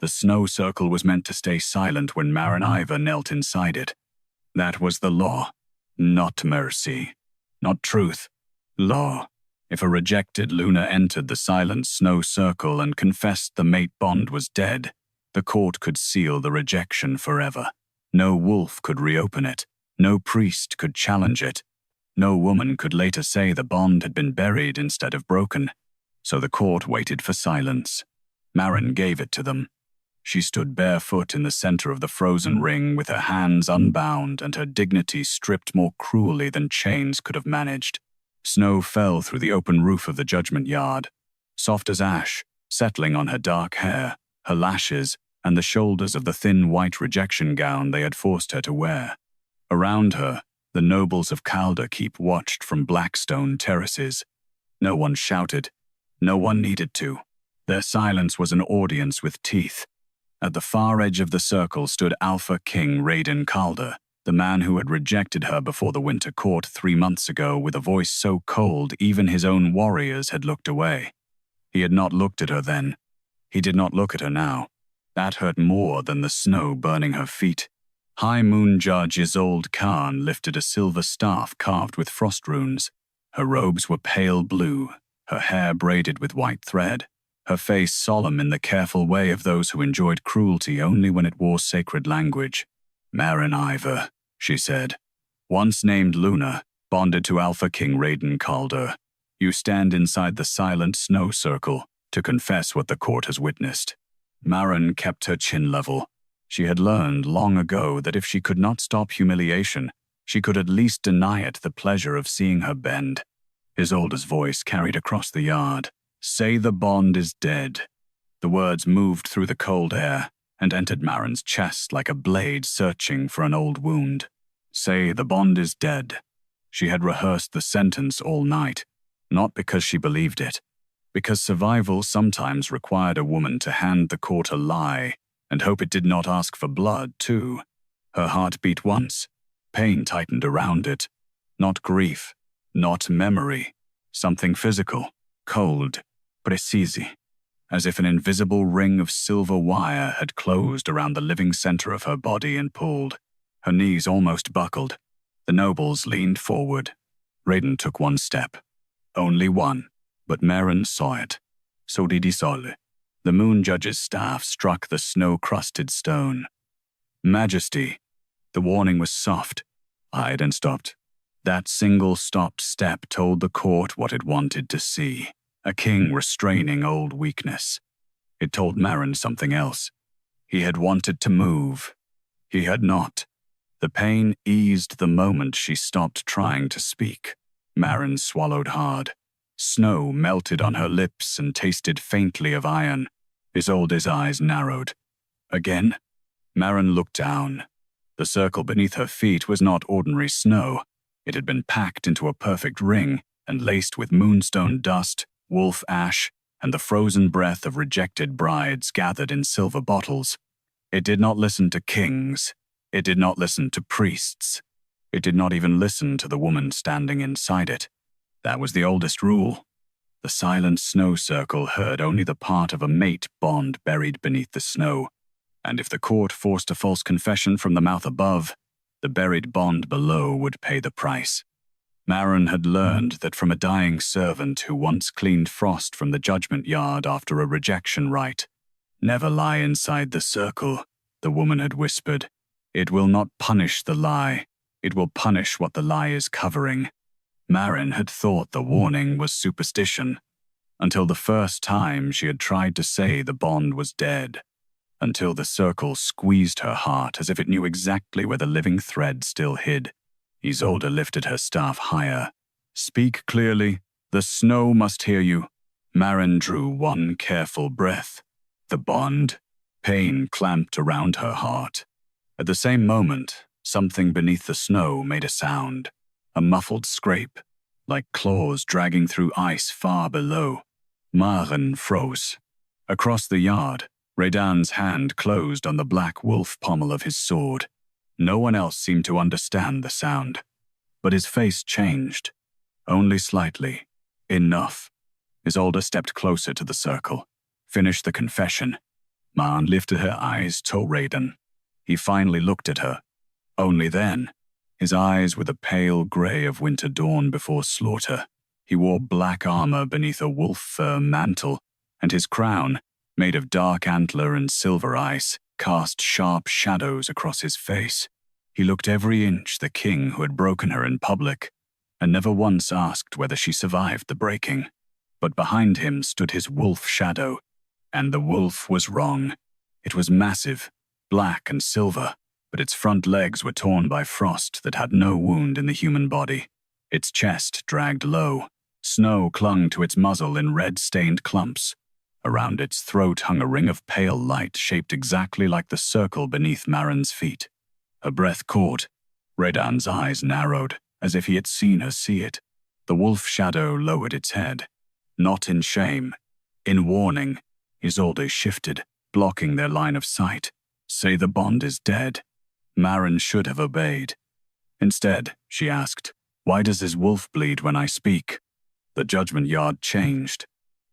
The snow circle was meant to stay silent when Maren Iver knelt inside it. That was the law. Not mercy. Not truth. Law. If a rejected Luna entered the silent snow circle and confessed the mate bond was dead, the court could seal the rejection forever. No wolf could reopen it. No priest could challenge it. No woman could later say the bond had been buried instead of broken. So the court waited for silence. Maren gave it to them. She stood barefoot in the center of the frozen ring with her hands unbound and her dignity stripped more cruelly than chains could have managed. Snow fell through the open roof of the judgment yard, soft as ash, settling on her dark hair, her lashes, and the shoulders of the thin white rejection gown they had forced her to wear. Around her, the nobles of Calder keep watched from black stone terraces. No one shouted. No one needed to. Their silence was an audience with teeth. At the far edge of the circle stood Alpha King Rhaedan Calder, the man who had rejected her before the winter court 3 months ago with a voice so cold even his own warriors had looked away. He had not looked at her then. He did not look at her now. That hurt more than the snow burning her feet. High Moon-Judge Isolde Kairn lifted a silver staff carved with frost runes. Her robes were pale blue, her hair braided with white thread, her face solemn in the careful way of those who enjoyed cruelty only when it wore sacred language. Maren Iver, she said, once named Luna, bonded to Alpha King Rhaedan Calder. You stand inside the silent snow circle to confess what the court has witnessed. Maren kept her chin level. She had learned long ago that if she could not stop humiliation, she could at least deny it the pleasure of seeing her bend. Isolde's voice carried across the yard. Say the bond is dead. The words moved through the cold air and entered Maren's chest like a blade searching for an old wound. Say the bond is dead. She had rehearsed the sentence all night, not because she believed it, because survival sometimes required a woman to hand the court a lie and hope it did not ask for blood, too. Her heart beat once. Pain tightened around it. Not grief, not memory. Something physical, cold, precise, as if an invisible ring of silver wire had closed around the living center of her body and pulled. Her knees almost buckled. The nobles leaned forward. Rhaedan took one step. Only one, but Maren saw it. So did Isolde. The Moon-Judge's staff struck the snow-crusted stone. Majesty. The warning was soft, eyed and stopped. That single stopped step told the court what it wanted to see. A king restraining old weakness. It told Maren something else. He had wanted to move. He had not. The pain eased the moment she stopped trying to speak. Maren swallowed hard. Snow melted on her lips and tasted faintly of iron. Isolde's eyes narrowed. Again? Maren looked down. The circle beneath her feet was not ordinary snow. It had been packed into a perfect ring and laced with moonstone dust, wolf ash, and the frozen breath of rejected brides gathered in silver bottles. It did not listen to kings. It did not listen to priests. It did not even listen to the woman standing inside it. That was the oldest rule. The silent snow circle heard only the part of a mate bond buried beneath the snow, and if the court forced a false confession from the mouth above, the buried bond below would pay the price. Maren had learned that from a dying servant who once cleaned frost from the judgment yard after a rejection rite. Never lie inside the circle, the woman had whispered. It will not punish the lie. It will punish what the lie is covering. Maren had thought the warning was superstition, until the first time she had tried to say the bond was dead, until the circle squeezed her heart as if it knew exactly where the living thread still hid. Isolde lifted her staff higher. Speak clearly. The snow must hear you. Maren drew one careful breath. The bond. Pain clamped around her heart. At the same moment, something beneath the snow made a sound. A muffled scrape, like claws dragging through ice far below. Maren froze. Across the yard, Rhaedan's hand closed on the black wolf pommel of his sword. No one else seemed to understand the sound. But his face changed. Only slightly. Enough. Isolde stepped closer to the circle, finished the confession. Maren lifted her eyes to Rhaedan. He finally looked at her. Only then. His eyes were the pale grey of winter dawn before slaughter. He wore black armor beneath a wolf fur mantle, and his crown, made of dark antler and silver ice, cast sharp shadows across his face. He looked every inch the king who had broken her in public, and never once asked whether she survived the breaking. But behind him stood his wolf shadow, and the wolf was wrong. It was massive, black and silver, but its front legs were torn by frost that had no wound in the human body. Its chest dragged low. Snow clung to its muzzle in red-stained clumps. Around its throat hung a ring of pale light shaped exactly like the circle beneath Maren's feet. Her breath caught. Rhaedan's eyes narrowed, as if he had seen her see it. The wolf shadow lowered its head. Not in shame. In warning. Isolde shifted, blocking their line of sight. Say the bond is dead. Maren should have obeyed. Instead, she asked, why does his wolf bleed when I speak? The judgment yard changed.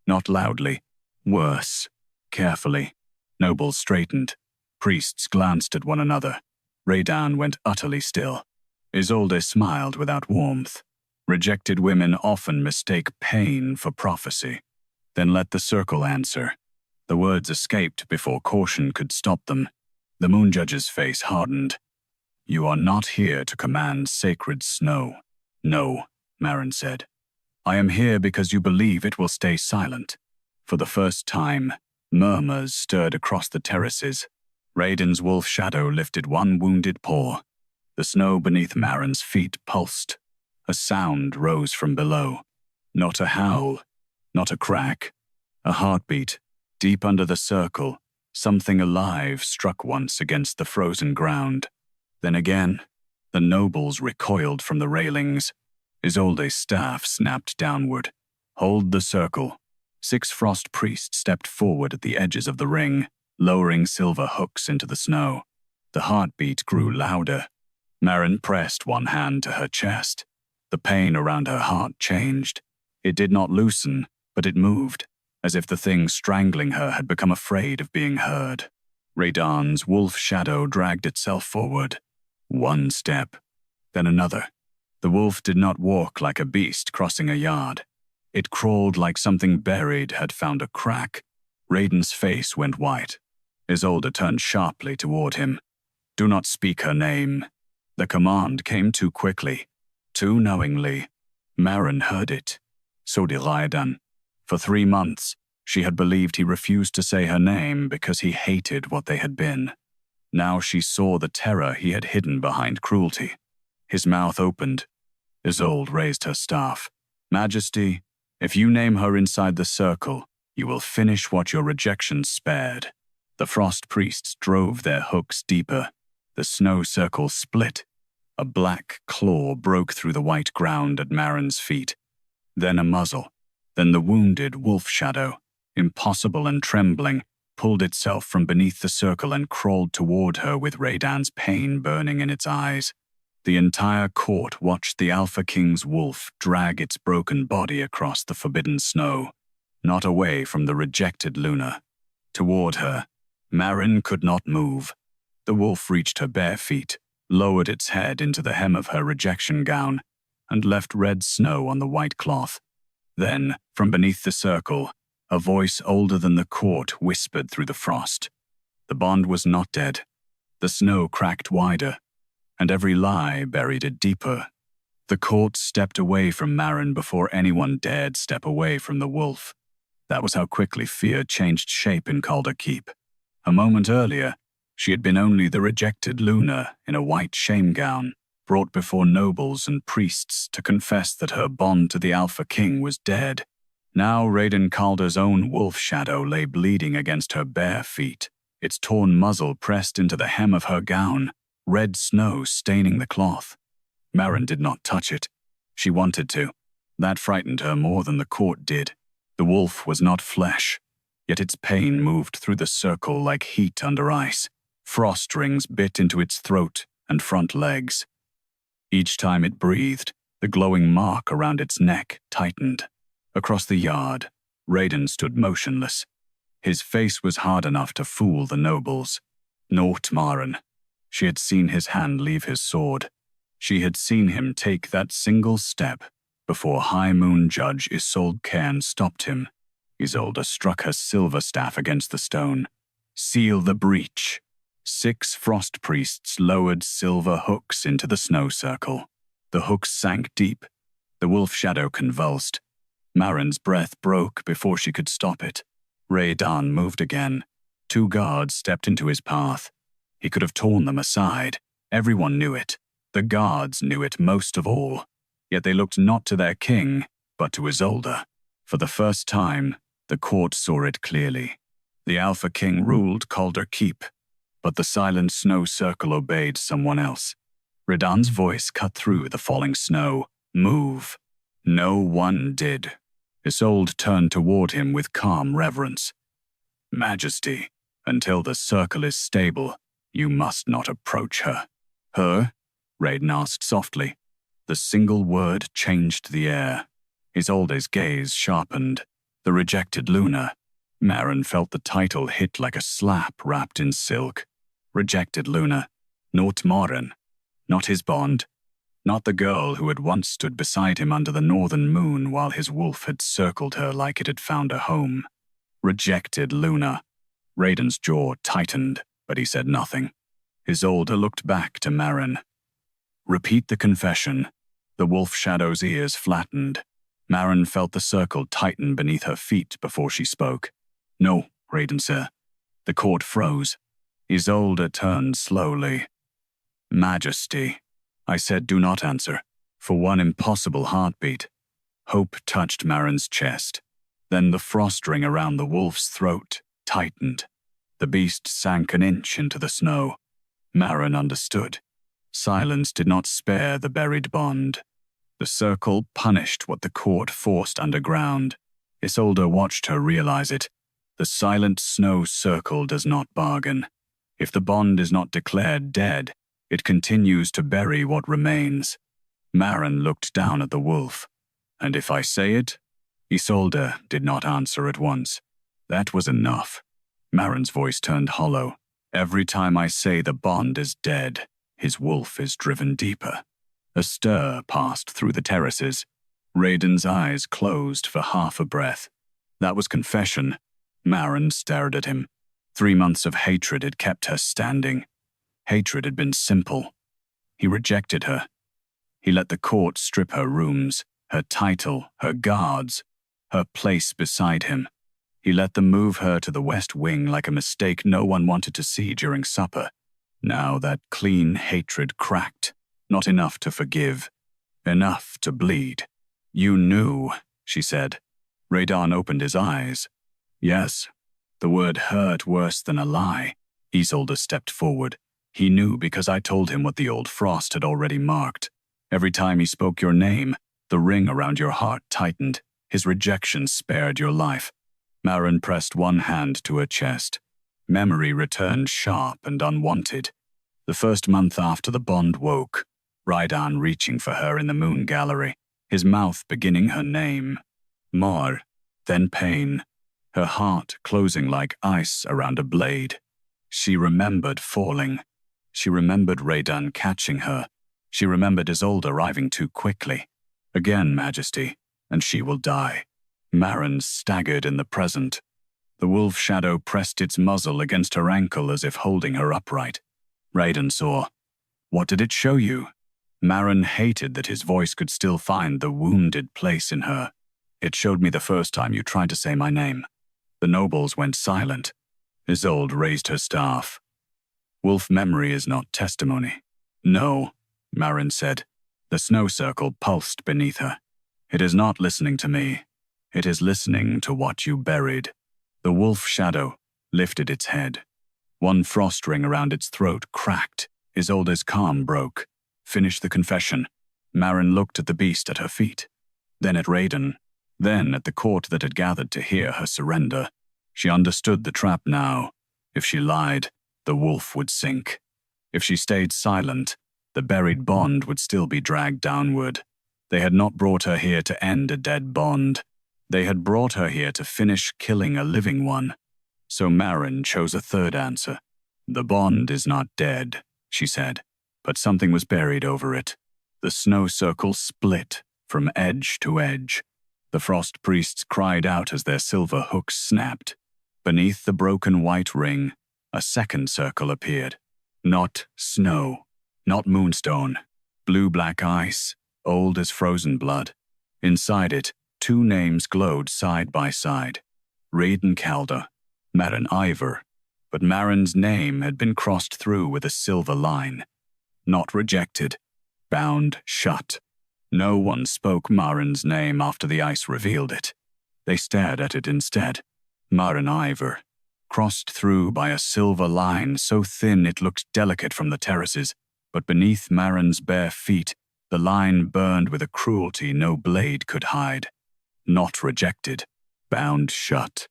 Not loudly. Worse. Carefully. Nobles straightened. Priests glanced at one another. Rhaedan went utterly still. Isolde smiled without warmth. Rejected women often mistake pain for prophecy. Then let the circle answer. The words escaped before caution could stop them. The Moon-Judge's face hardened. You are not here to command sacred snow. No, Maren said. I am here because you believe it will stay silent. For the first time, murmurs stirred across the terraces. Rhaedan's wolf shadow lifted one wounded paw. The snow beneath Maren's feet pulsed. A sound rose from below. Not a howl, not a crack. A heartbeat. Deep under the circle, something alive struck once against the frozen ground. Then again, the nobles recoiled from the railings. Isolde's staff snapped downward. Hold the circle. 6 frost priests stepped forward at the edges of the ring, lowering silver hooks into the snow. The heartbeat grew louder. Maren pressed one hand to her chest. The pain around her heart changed. It did not loosen, but it moved, as if the thing strangling her had become afraid of being heard. Rhaedan's wolf shadow dragged itself forward. One step, then another. The wolf did not walk like a beast crossing a yard. It crawled like something buried had found a crack. Rhaedan's face went white. Isolde turned sharply toward him. Do not speak her name. The command came too quickly, too knowingly. Maren heard it. So did Rhaedan. For 3 months, she had believed he refused to say her name because he hated what they had been. Now she saw the terror he had hidden behind cruelty. His mouth opened. Isolde raised her staff. Majesty, if you name her inside the circle, you will finish what your rejection spared. The frost priests drove their hooks deeper. The snow circle split. A black claw broke through the white ground at Maren's feet. Then a muzzle. Then the wounded wolf shadow, impossible and trembling, pulled itself from beneath the circle and crawled toward her with Rhaedan's pain burning in its eyes. The entire court watched the Alpha King's wolf drag its broken body across the forbidden snow, not away from the rejected Luna. Toward her, Maren could not move. The wolf reached her bare feet, lowered its head into the hem of her rejection gown, and left red snow on the white cloth. Then, from beneath the circle, a voice older than the court whispered through the frost. The bond was not dead. The snow cracked wider, and every lie buried it deeper. The court stepped away from Maren before anyone dared step away from the wolf. That was how quickly fear changed shape in Calder Keep. A moment earlier, she had been only the rejected Luna in a white shame gown, brought before nobles and priests to confess that her bond to the Alpha King was dead. Now Rhaedan Calder's own wolf shadow lay bleeding against her bare feet, its torn muzzle pressed into the hem of her gown, red snow staining the cloth. Maren did not touch it. She wanted to. That frightened her more than the court did. The wolf was not flesh, yet its pain moved through the circle like heat under ice. Frost rings bit into its throat and front legs. Each time it breathed, the glowing mark around its neck tightened. Across the yard, Rhaedan stood motionless. His face was hard enough to fool the nobles. Not Maren. She had seen his hand leave his sword. She had seen him take that single step before High Moon-Judge Isolde Kairn stopped him. Isolde struck her silver staff against the stone. Seal the breach. 6 frost priests lowered silver hooks into the snow circle. The hooks sank deep. The wolf shadow convulsed. Maren's breath broke before she could stop it. Rhaedan moved again. 2 guards stepped into his path. He could have torn them aside. Everyone knew it. The guards knew it most of all. Yet they looked not to their king, but to Isolde. For the first time, the court saw it clearly. The Alpha King ruled Calder Keep, but the silent snow circle obeyed someone else. Rhaedan's voice cut through the falling snow. Move. No one did. Isolde turned toward him with calm reverence. Majesty, until the circle is stable, you must not approach her. Her? Rhaedan asked softly. The single word changed the air. Isolde's gaze sharpened. The rejected Luna. Maren felt the title hit like a slap wrapped in silk. Rejected Luna. Not Maren. Not his bond. Not the girl who had once stood beside him under the northern moon while his wolf had circled her like it had found a home. Rejected Luna. Rhaedan's jaw tightened, but he said nothing. Isolde looked back to Maren. Repeat the confession. The wolf shadow's ears flattened. Maren felt the circle tighten beneath her feet before she spoke. No, Rhaedan sir. The court froze. Isolde turned slowly. Majesty. I said do not answer. For one impossible heartbeat. Hope touched Maren's chest. Then the frost ring around the wolf's throat tightened. The beast sank an inch into the snow. Maren understood. Silence did not spare the buried bond. The circle punished what the court forced underground. Isolde watched her realize it. The silent snow circle does not bargain. If the bond is not declared dead, it continues to bury what remains. Maren looked down at the wolf. And if I say it? Isolde did not answer at once. That was enough. Maren's voice turned hollow. Every time I say the bond is dead, his wolf is driven deeper. A stir passed through the terraces. Rhaedan's eyes closed for half a breath. That was confession. Maren stared at him. 3 months of hatred had kept her standing. Hatred had been simple. He rejected her. He let the court strip her rooms, her title, her guards, her place beside him. He let them move her to the West Wing like a mistake no one wanted to see during supper. Now that clean hatred cracked. Not enough to forgive. Enough to bleed. You knew, she said. Rhaedan opened his eyes. Yes. The word hurt worse than a lie. Isolde stepped forward. He knew because I told him what the old frost had already marked. Every time he spoke your name, the ring around your heart tightened. His rejection spared your life. Maren pressed one hand to her chest. Memory returned sharp and unwanted. The first month after the bond woke, Rhaedan reaching for her in the moon gallery, his mouth beginning her name. Mar, then pain, her heart closing like ice around a blade. She remembered falling. She remembered Rhaedan catching her. She remembered Isolde arriving too quickly. Again, Majesty, and she will die. Maren staggered in the present. The wolf shadow pressed its muzzle against her ankle as if holding her upright. Rhaedan saw. What did it show you? Maren hated that his voice could still find the wounded place in her. It showed me the first time you tried to say my name. The nobles went silent. Isolde raised her staff. Wolf memory is not testimony. No, Maren said. The snow circle pulsed beneath her. It is not listening to me. It is listening to what you buried. The wolf shadow lifted its head. One frost ring around its throat cracked. Isolde's calm broke. Finish the confession. Maren looked at the beast at her feet. Then at Rhaedan. Then at the court that had gathered to hear her surrender. She understood the trap now. If she lied, the wolf would sink. If she stayed silent, the buried bond would still be dragged downward. They had not brought her here to end a dead bond. They had brought her here to finish killing a living one. So Maren chose a third answer. "The bond is not dead," she said, "but something was buried over it." The snow circle split from edge to edge. The frost priests cried out as their silver hooks snapped. Beneath the broken white ring, a second circle appeared. Not snow, not moonstone, blue-black ice, old as frozen blood. Inside it, two names glowed side by side. Rhaedan Calder, Maren Iver, but Maren's name had been crossed through with a silver line. Not rejected, bound shut. No one spoke Maren's name after the ice revealed it. They stared at it instead. Maren Iver, crossed through by a silver line so thin it looked delicate from the terraces, but beneath Maren's bare feet, the line burned with a cruelty no blade could hide. Not rejected, bound shut.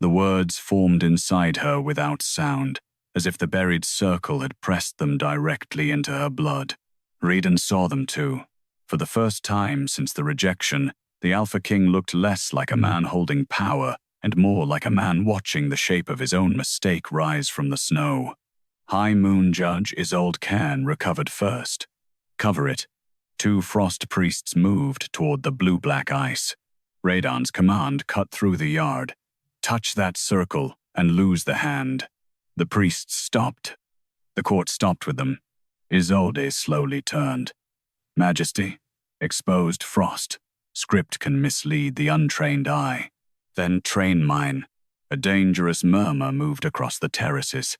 The words formed inside her without sound, as if the buried circle had pressed them directly into her blood. Rhaedan saw them too. For the first time since the rejection, the Alpha King looked less like a man holding power and more like a man watching the shape of his own mistake rise from the snow. High Moon-Judge Isolde Kairn recovered first. "Cover it." Two frost priests moved toward the blue-black ice. Rhaedan's command cut through the yard. "Touch that circle and lose the hand." The priests stopped. The court stopped with them. Isolde slowly turned. "Majesty, exposed frost. Script can mislead the untrained eye." "Then train mine." A dangerous murmur moved across the terraces.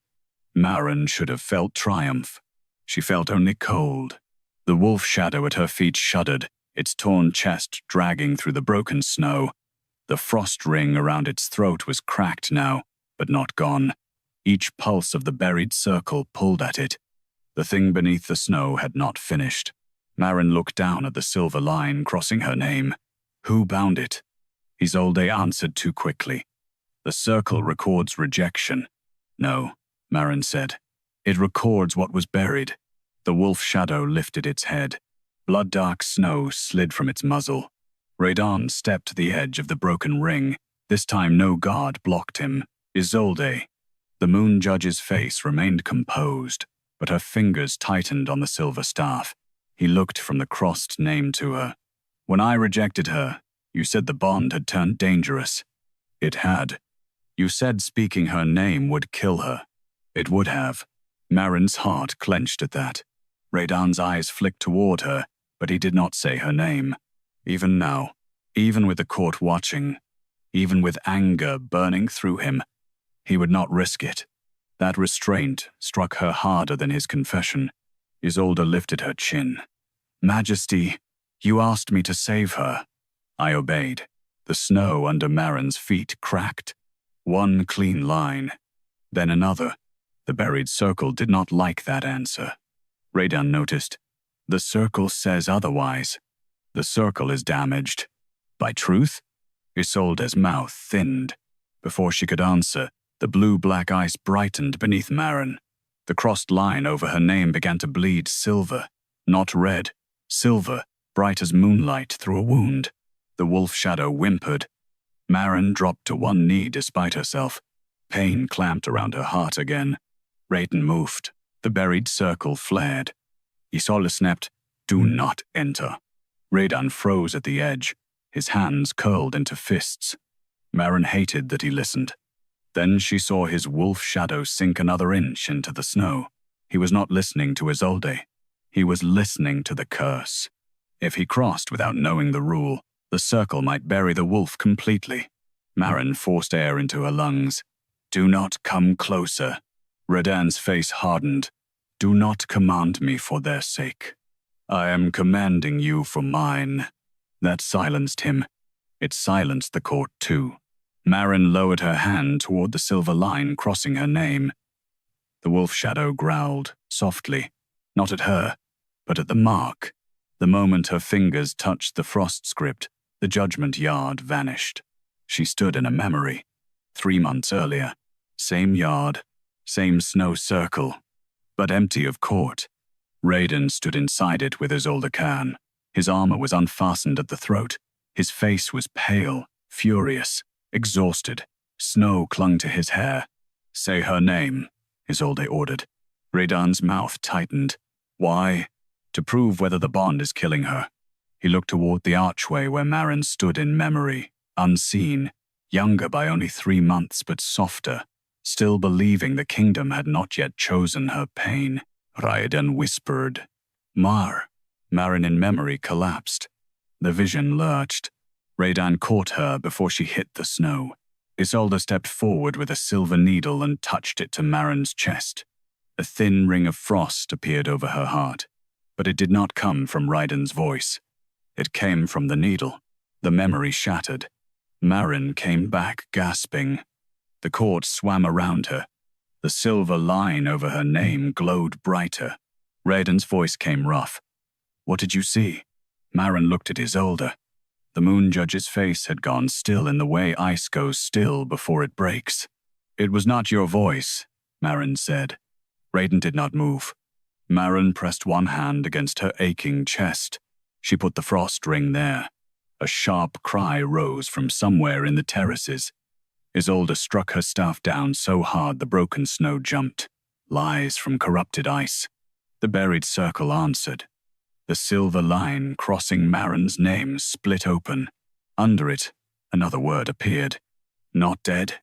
Maren should have felt triumph. She felt only cold. The wolf shadow at her feet shuddered, its torn chest dragging through the broken snow. The frost ring around its throat was cracked now, but not gone. Each pulse of the buried circle pulled at it. The thing beneath the snow had not finished. Maren looked down at the silver line crossing her name. Who bound it? Isolde answered too quickly. "The circle records rejection." "No," Maren said. "It records what was buried." The wolf shadow lifted its head. Blood-dark snow slid from its muzzle. Rhaedan stepped to the edge of the broken ring. This time no guard blocked him. "Isolde." The Moon-Judge's face remained composed, but her fingers tightened on the silver staff. He looked from the crossed name to her. "When I rejected her, you said the bond had turned dangerous." "It had." "You said speaking her name would kill her." "It would have." Maren's heart clenched at that. Rhaedan's eyes flicked toward her, but he did not say her name. Even now, even with the court watching, even with anger burning through him, he would not risk it. That restraint struck her harder than his confession. Isolde lifted her chin. "Majesty, you asked me to save her." I obeyed. The snow under Maren's feet cracked. One clean line, then another. The buried circle did not like that answer. Rhaedan noticed. "The circle says otherwise. The circle is damaged." "By truth?" Isolde's mouth thinned. Before she could answer, the blue-black ice brightened beneath Maren. The crossed line over her name began to bleed silver, not red, silver, bright as moonlight through a wound. The wolf shadow whimpered. Maren dropped to one knee despite herself. Pain clamped around her heart again. Rhaedan moved. The buried circle flared. Isolde snapped, "Do not enter." Rhaedan froze at the edge, his hands curled into fists. Maren hated that he listened. Then she saw his wolf shadow sink another inch into the snow. He was not listening to Isolde. He was listening to the curse. If he crossed without knowing the rule, the circle might bury the wolf completely. Maren forced air into her lungs. "Do not come closer." Rhaedan's face hardened. "Do not command me for their sake. I am commanding you for mine." That silenced him. It silenced the court too. Maren lowered her hand toward the silver line crossing her name. The wolf shadow growled, softly, not at her, but at the mark. The moment her fingers touched the frost script, the judgment yard vanished. She stood in a memory. 3 months earlier. Same yard, same snow circle, but empty of court. Rhaedan stood inside it with Isolde Kairn. His armor was unfastened at the throat. His face was pale, furious, exhausted. Snow clung to his hair. "Say her name," Isolde ordered. Rhaedan's mouth tightened. "Why?" "To prove whether the bond is killing her." He looked toward the archway where Maren stood in memory, unseen, younger by only 3 months but softer, still believing the kingdom had not yet chosen her pain. Rhaedan whispered, Maren in memory collapsed. The vision lurched. Rhaedan caught her before she hit the snow. Isolde stepped forward with a silver needle and touched it to Maren's chest. A thin ring of frost appeared over her heart, but it did not come from Rhaedan's voice. It came from the needle. The memory shattered. Maren came back gasping. The court swam around her. The silver line over her name glowed brighter. Rhaedan's voice came rough. "What did you see?" Maren looked at Isolde. The Moon-Judge's face had gone still in the way ice goes still before it breaks. "It was not your voice," Maren said. Rhaedan did not move. Maren pressed one hand against her aching chest. She put the frost ring there. A sharp cry rose from somewhere in the terraces. Isolde struck her staff down so hard the broken snow jumped. Lies from corrupted ice. The buried circle answered. The silver line crossing Maren's name split open. Under it, another word appeared. Not dead.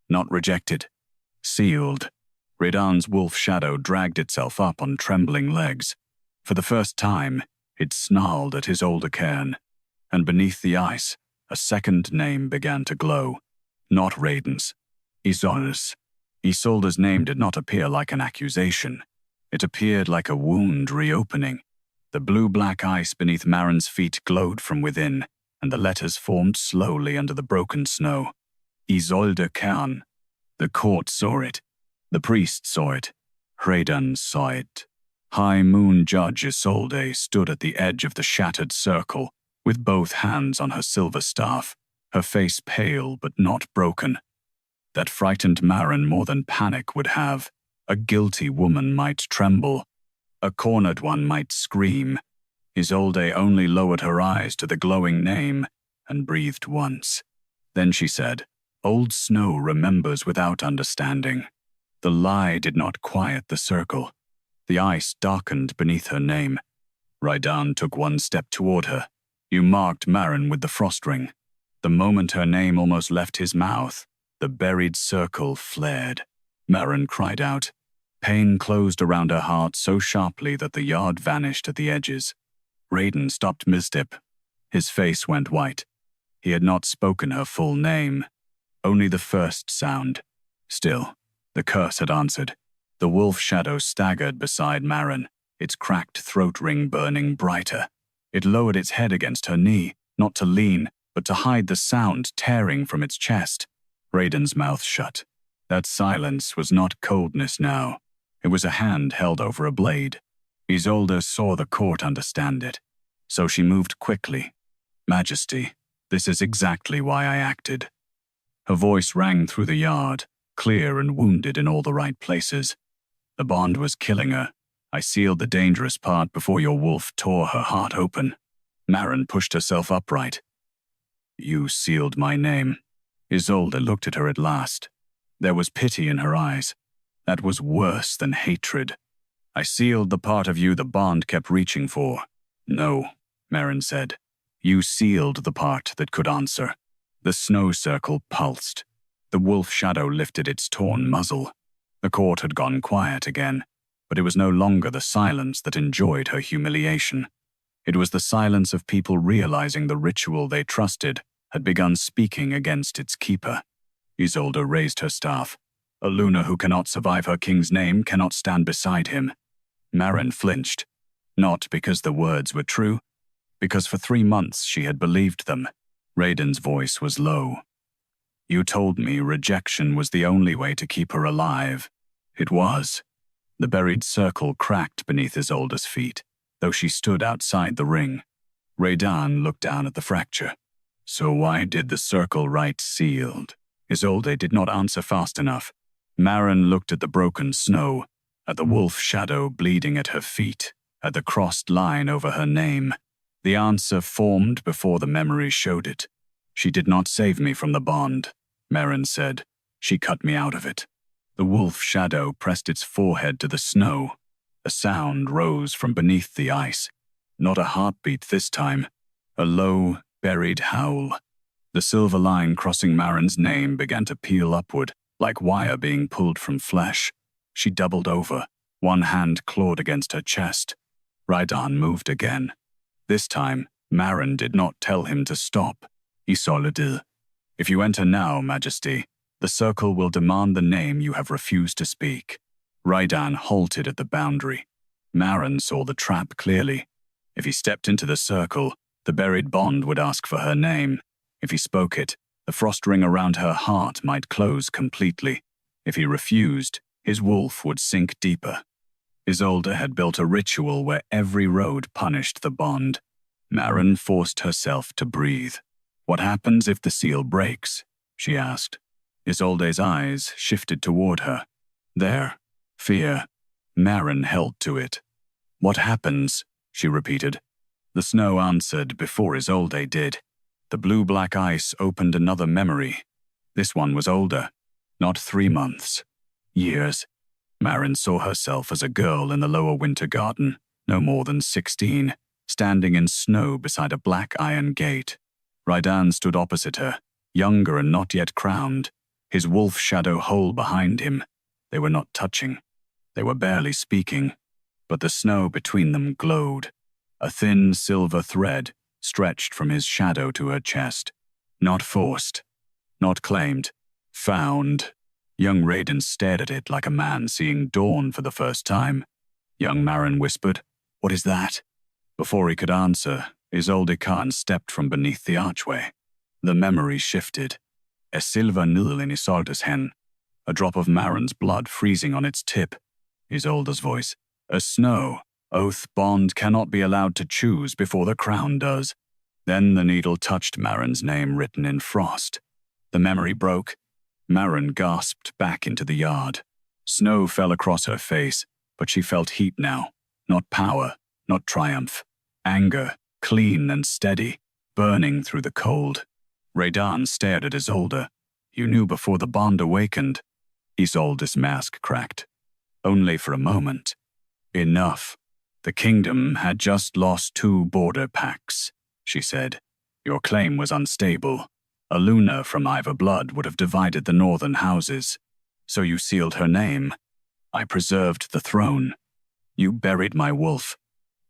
Not rejected. Sealed. Rhaedan's wolf shadow dragged itself up on trembling legs. For the first time, it snarled at Isolde Kairn. And beneath the ice, a second name began to glow. Not Rhaedan's. Isolde's. Isolde's name did not appear like an accusation. It appeared like a wound reopening. The blue-black ice beneath Maren's feet glowed from within, and the letters formed slowly under the broken snow. Isolde Kairn. The court saw it. The priest saw it. Rhaedan saw it. High Moon-Judge Isolde stood at the edge of the shattered circle, with both hands on her silver staff, her face pale but not broken. That frightened Maren more than panic would have. A guilty woman might tremble. A cornered one might scream. Isolde only lowered her eyes to the glowing name and breathed once. Then she said, "Old snow remembers without understanding." The lie did not quiet the circle. The ice darkened beneath her name. Rhaedan took one step toward her. "You marked Maren with the frost ring." The moment her name almost left his mouth, the buried circle flared. Maren cried out. Pain closed around her heart so sharply that the yard vanished at the edges. Rhaedan stopped mid-step. His face went white. He had not spoken her full name, only the first sound. Still, the curse had answered. The wolf shadow staggered beside Maren, its cracked throat ring burning brighter. It lowered its head against her knee, not to lean, but to hide the sound tearing from its chest. Rhaedan's mouth shut. That silence was not coldness now. It was a hand held over a blade. Isolde saw the court understand it. So she moved quickly. "Majesty, this is exactly why I acted." Her voice rang through the yard, clear and wounded in all the right places. "The bond was killing her. I sealed the dangerous part before your wolf tore her heart open." Maren pushed herself upright. "You sealed my name." Isolde looked at her at last. There was pity in her eyes. That was worse than hatred. "I sealed the part of you the bond kept reaching for." "No," Maren said. "You sealed the part that could answer." The snow circle pulsed. The wolf shadow lifted its torn muzzle. The court had gone quiet again, but it was no longer the silence that enjoyed her humiliation. It was the silence of people realizing the ritual they trusted had begun speaking against its keeper. Isolde raised her staff. "A Luna who cannot survive her king's name cannot stand beside him." Maren flinched, not because the words were true, because for 3 months she had believed them. Rhaedan's voice was low. "You told me rejection was the only way to keep her alive." It was. The buried circle cracked beneath Isolde's feet, though she stood outside the ring. Rhaedan looked down at the fracture. "So why did the circle write sealed?" Isolde did not answer fast enough. Maren looked at the broken snow, at the wolf shadow bleeding at her feet, at the crossed line over her name. The answer formed before the memory showed it. "She did not save me from the bond," Maren said. She cut me out of it. The wolf shadow pressed its forehead to the snow. A sound rose from beneath the ice. Not a heartbeat this time. A low, buried howl. The silver line crossing Maren's name began to peel upward, like wire being pulled from flesh. She doubled over, one hand clawed against her chest. Rhaedan moved again. This time, Maren did not tell him to stop. Isolde, if you enter now, Majesty, the circle will demand the name you have refused to speak. Rhaedan halted at the boundary. Maren saw the trap clearly. If he stepped into the circle, the buried bond would ask for her name. If he spoke it, the frost ring around her heart might close completely. If he refused, his wolf would sink deeper. Isolde had built a ritual where every road punished the bond. Maren forced herself to breathe. What happens if the seal breaks? She asked. Isolde's eyes shifted toward her. There, fear. Maren held to it. What happens? She repeated. The snow answered before Isolde did. The blue-black ice opened another memory. This one was older. Not 3 months. Years. Maren saw herself as a girl in the lower winter garden, no more than 16, standing in snow beside a black iron gate. Rhaedan stood opposite her, younger and not yet crowned, his wolf shadow whole behind him. They were not touching. They were barely speaking, but the snow between them glowed. A thin silver thread stretched from his shadow to her chest. Not forced. Not claimed. Found. Young Rhaedan stared at it like a man seeing dawn for the first time. Young Maren whispered, "What is that?" Before he could answer, Isolde Kairn stepped from beneath the archway. The memory shifted. A silver needle in Isolde's hand, a drop of Maren's blood freezing on its tip. Isolde's voice, "A snow. Oath bond cannot be allowed to choose before the crown does." Then the needle touched Maren's name written in frost. The memory broke. Maren gasped back into the yard. Snow fell across her face, but she felt heat now. Not power, not triumph. Anger, clean and steady, burning through the cold. Rhaedan stared at Isolde. "You knew before the bond awakened." Isolde's mask cracked. Only for a moment. Enough. The kingdom had just lost 2 border pacts, she said. Your claim was unstable. A Luna from Iver blood would have divided the northern houses. So you sealed her name. I preserved the throne. You buried my wolf.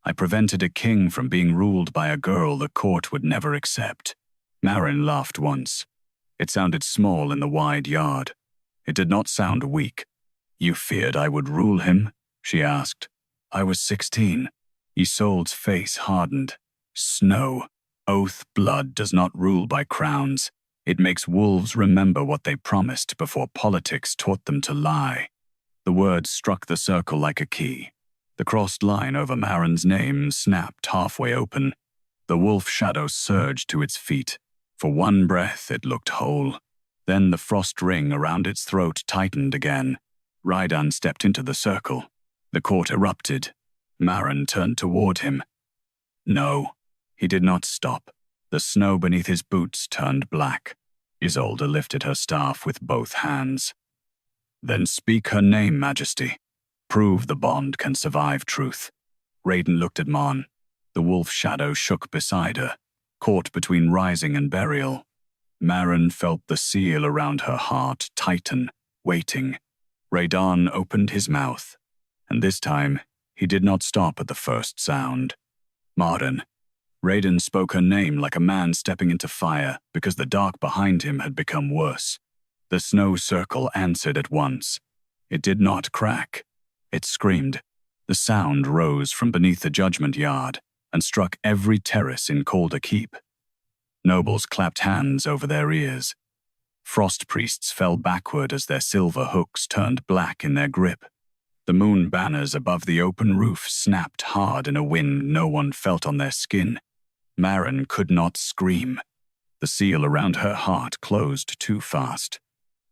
I prevented a king from being ruled by a girl the court would never accept. Maren laughed once. It sounded small in the wide yard. It did not sound weak. You feared I would rule him? She asked. I was 16. Isolde's face hardened. Snow. Oath blood does not rule by crowns. It makes wolves remember what they promised before politics taught them to lie. The words struck the circle like a key. The crossed line over Maren's name snapped halfway open. The wolf shadow surged to its feet. For one breath it looked whole. Then the frost ring around its throat tightened again. Rhaedan stepped into the circle. The court erupted. Maren turned toward him. No. He did not stop. The snow beneath his boots turned black. Isolde lifted her staff with both hands. Then speak her name, Majesty. Prove the bond can survive truth. Rhaedan looked at Maren. The wolf shadow shook beside her, caught between rising and burial. Maren felt the seal around her heart tighten, waiting. Rhaedan opened his mouth, and this time he did not stop at the first sound. Maren. Rhaedan spoke her name like a man stepping into fire because the dark behind him had become worse. The snow circle answered at once. It did not crack. It screamed. The sound rose from beneath the judgment yard and struck every terrace in Calder Keep. Nobles clapped hands over their ears. Frost priests fell backward as their silver hooks turned black in their grip. The moon banners above the open roof snapped hard in a wind no one felt on their skin. Maren could not scream. The seal around her heart closed too fast.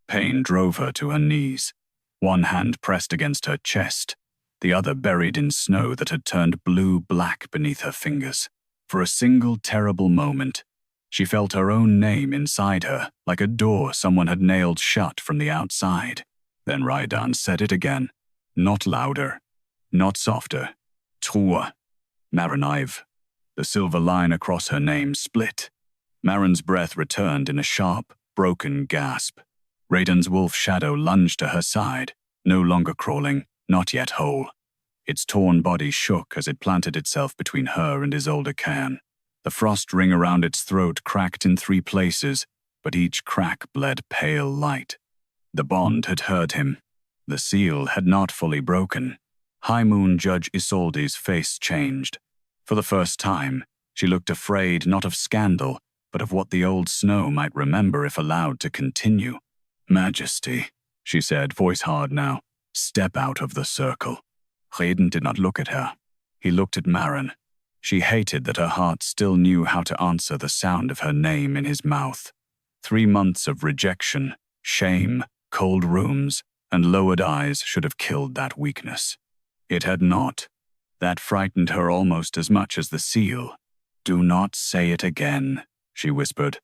Pain drove her to her knees. One hand pressed against her chest, the other buried in snow that had turned blue-black beneath her fingers. For a single terrible moment, She felt her own name inside her, like a door someone had nailed shut from the outside. Then Rhaedan said it again, not louder, not softer. Trua. Maren Iver. The silver line across her name split. Maren's breath returned in a sharp, broken gasp. Rhaedan's wolf shadow lunged to her side, no longer crawling, not yet whole. Its torn body shook as it planted itself between her and Isolde Kairn. The frost ring around its throat cracked in 3 places, but each crack bled pale light. The bond had hurt him. The seal had not fully broken. High Moon-Judge Isolde's face changed. For the first time, she looked afraid not of scandal, but of what the old snow might remember if allowed to continue. "Majesty," she said, voice hard now, "step out of the circle." Rhaedan did not look at her. He looked at Maren. She hated that her heart still knew how to answer the sound of her name in his mouth. 3 months of rejection, shame, cold rooms, and lowered eyes should have killed that weakness. It had not. That frightened her almost as much as the seal. "Do not say it again," she whispered.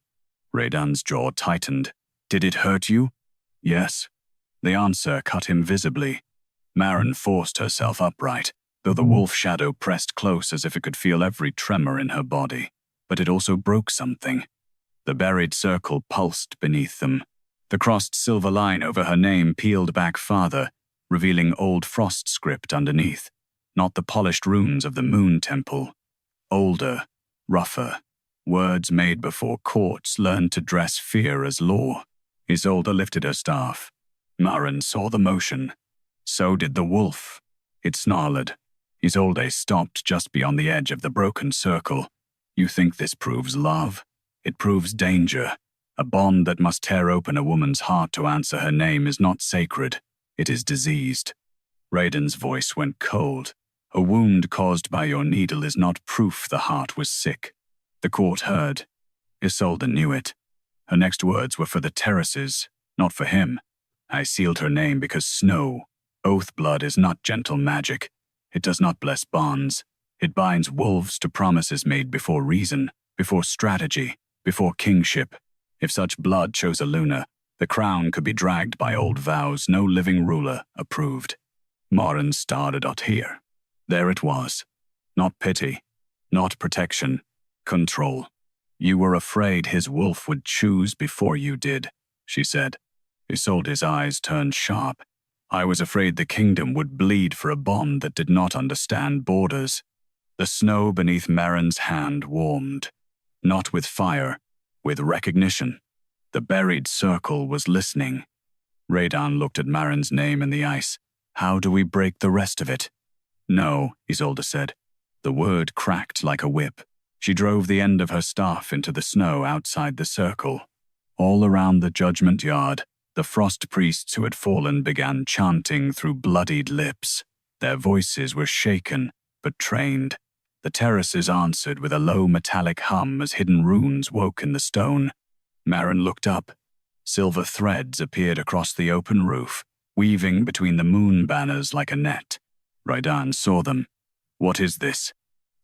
Rhaedan's jaw tightened. "Did it hurt you?" "Yes." The answer cut him visibly. Maren forced herself upright, though the wolf shadow pressed close as if it could feel every tremor in her body. But it also broke something. The buried circle pulsed beneath them. The crossed silver line over her name peeled back farther, revealing old frost script underneath. Not the polished runes of the Moon Temple. Older, rougher. Words made before courts learned to dress fear as law. Isolde lifted her staff. Maren saw the motion. So did the wolf. It snarled. Isolde stopped just beyond the edge of the broken circle. "You think this proves love? It proves danger. A bond that must tear open a woman's heart to answer her name is not sacred. It is diseased." Rhaedan's voice went cold. "A wound caused by your needle is not proof the heart was sick." The court heard. Isolde knew it. Her next words were for the terraces, not for him. "I sealed her name because snow, oath blood, is not gentle magic. It does not bless bonds. It binds wolves to promises made before reason, before strategy, before kingship. If such blood chose a Luna, the crown could be dragged by old vows no living ruler approved." Maren started out here. There it was. Not pity, not protection, control. "You were afraid his wolf would choose before you did," she said. Isolde's eyes turned sharp. "I was afraid the kingdom would bleed for a bond that did not understand borders." The snow beneath Maren's hand warmed. Not with fire, with recognition. The buried circle was listening. Rhaedan looked at Maren's name in the ice. "How do we break the rest of it?" "No," Isolde said. The word cracked like a whip. She drove the end of her staff into the snow outside the circle. All around the judgment yard, the frost priests who had fallen began chanting through bloodied lips. Their voices were shaken, but trained. The terraces answered with a low metallic hum as hidden runes woke in the stone. Maren looked up. Silver threads appeared across the open roof, weaving between the moon banners like a net. Rhaedan saw them. "What is this?"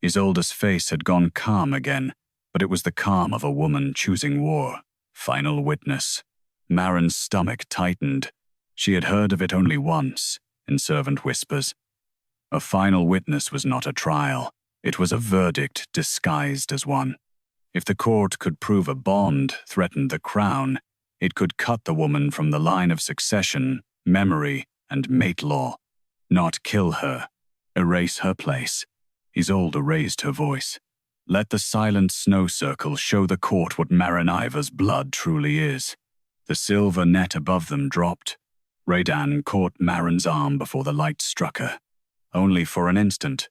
Isolde's face had gone calm again, but it was the calm of a woman choosing war. Final witness. Maren's stomach tightened. She had heard of it only once, in servant whispers. A final witness was not a trial. It was a verdict disguised as one. If the court could prove a bond threatened the crown, it could cut the woman from the line of succession, memory, and mate law. Not kill her. Erase her place. Isolde raised her voice. "Let the silent snow circle show the court what Maren Iver's blood truly is." The silver net above them dropped. Rhaedan caught Maren's arm before the light struck her. Only for an instant.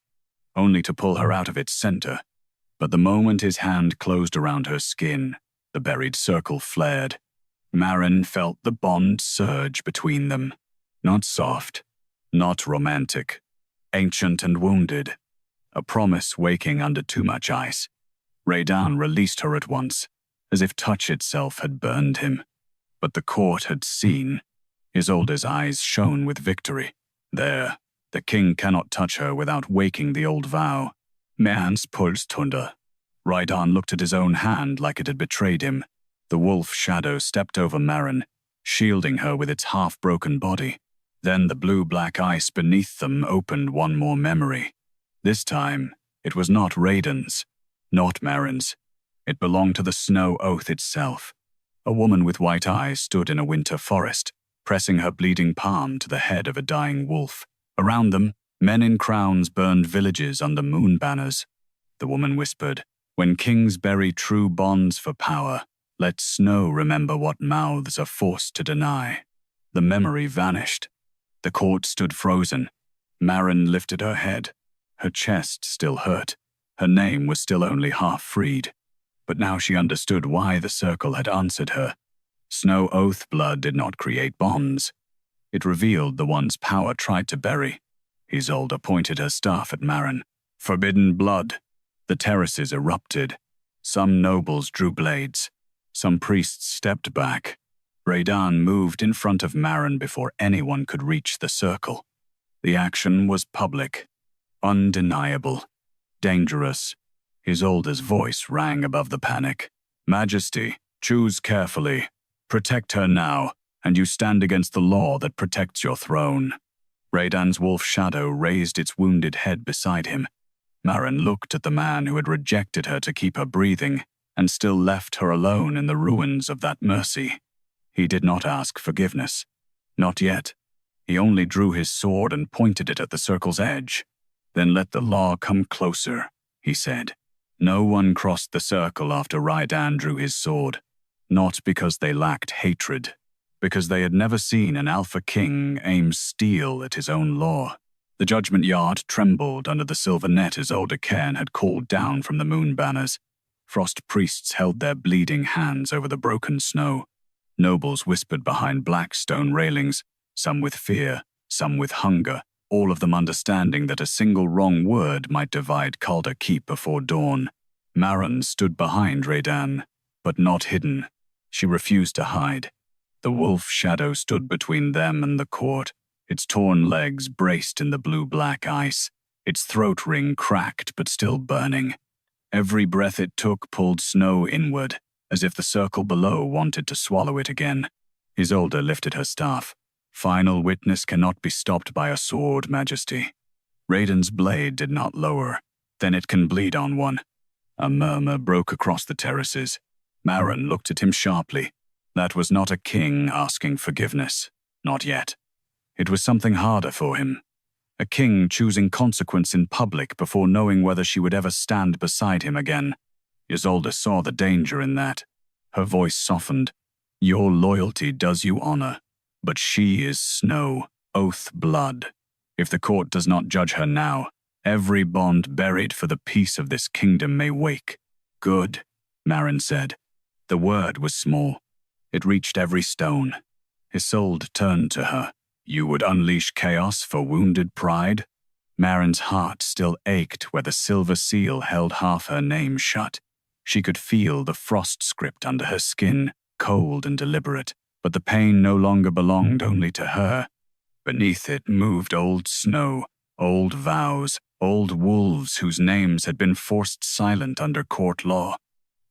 Only to pull her out of its center. But the moment his hand closed around her skin, the buried circle flared. Maren felt the bond surge between them. Not soft, not romantic. Ancient and wounded. A promise waking under too much ice. Rhaedan released her at once, as if touch itself had burned him. But the court had seen. Isolde's eyes shone with victory. There, the king cannot touch her without waking the old vow. Mans pulstunde. Rhaedan looked at his own hand like it had betrayed him. The wolf shadow stepped over Maren, shielding her with its half-broken body. Then the blue-black ice beneath them opened one more memory. This time, it was not Rhaedan's, not Maren's. It belonged to the snow oath itself. A woman with white eyes stood in a winter forest, pressing her bleeding palm to the head of a dying wolf. Around them, men in crowns burned villages under moon banners. The woman whispered, "When kings bury true bonds for power, let snow remember what mouths are forced to deny." The memory vanished. The court stood frozen. Maren lifted her head. Her chest still hurt. Her name was still only half freed. But now she understood why the circle had answered her. Snow oath blood did not create bonds. It revealed the ones power tried to bury. Isolde pointed her staff at Maren. Forbidden blood. The terraces erupted. Some nobles drew blades. Some priests stepped back. Rhaedan moved in front of Maren before anyone could reach the circle. The action was public, undeniable, dangerous. Isolde's voice rang above the panic. "Majesty, choose carefully. Protect her now, and you stand against the law that protects your throne." Rhaedan's wolf shadow raised its wounded head beside him. Maren looked at the man who had rejected her to keep her breathing, and still left her alone in the ruins of that mercy. He did not ask forgiveness. Not yet. He only drew his sword and pointed it at the circle's edge. "Then let the law come closer," he said. No one crossed the circle after Rhaedan drew his sword. Not because they lacked hatred, because they had never seen an Alpha King aim steel at his own law. The judgment yard trembled under the silver net Isolde Kairn had called down from the moon banners. Frost priests held their bleeding hands over the broken snow. Nobles whispered behind black stone railings, some with fear, some with hunger, all of them understanding that a single wrong word might divide Calder Keep before dawn. Maren stood behind Rhaedan, but not hidden. She refused to hide. The wolf shadow stood between them and the court, its torn legs braced in the blue-black ice, its throat ring cracked but still burning. Every breath it took pulled snow inward, as if the circle below wanted to swallow it again. Isolde lifted her staff. "Final witness cannot be stopped by a sword, Majesty." Rhaedan's blade did not lower. "Then it can bleed on one." A murmur broke across the terraces. Maren looked at him sharply. That was not a king asking forgiveness. Not yet. It was something harder for him. A king choosing consequence in public before knowing whether she would ever stand beside him again. Isolde saw the danger in that. Her voice softened. "Your loyalty does you honor, but she is snow, oath blood. If the court does not judge her now, every bond buried for the peace of this kingdom may wake." "Good," Maren said. The word was small. It reached every stone. Isolde turned to her. "You would unleash chaos for wounded pride?" Maren's heart still ached where the silver seal held half her name shut. She could feel the frost script under her skin, cold and deliberate, but the pain no longer belonged only to her. Beneath it moved old snow, old vows, old wolves whose names had been forced silent under court law.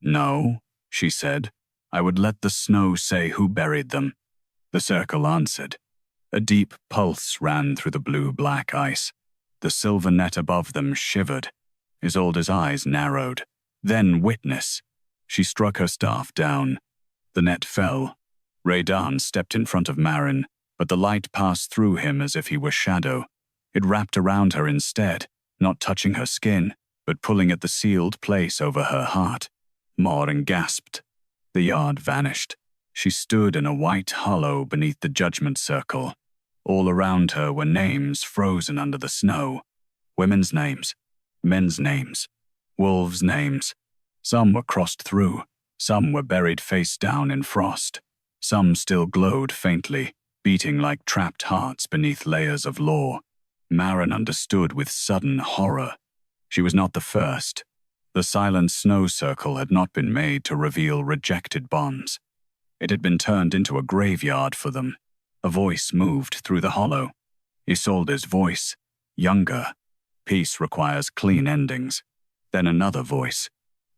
"No," she said, "I would let the snow say who buried them." The circle answered. A deep pulse ran through the blue-black ice. The silver net above them shivered. Isolde's eyes narrowed. "Then witness." She struck her staff down. The net fell. Rhaedan stepped in front of Maren, but the light passed through him as if he were shadow. It wrapped around her instead, not touching her skin, but pulling at the sealed place over her heart. Maren gasped. The yard vanished. She stood in a white hollow beneath the judgment circle. All around her were names frozen under the snow. Women's names, men's names, wolves' names. Some were crossed through, some were buried face down in frost. Some still glowed faintly, beating like trapped hearts beneath layers of law. Maren understood with sudden horror. She was not the first. The silent snow circle had not been made to reveal rejected bonds. It had been turned into a graveyard for them. A voice moved through the hollow. Isolde's voice, younger. "Peace requires clean endings." Then another voice.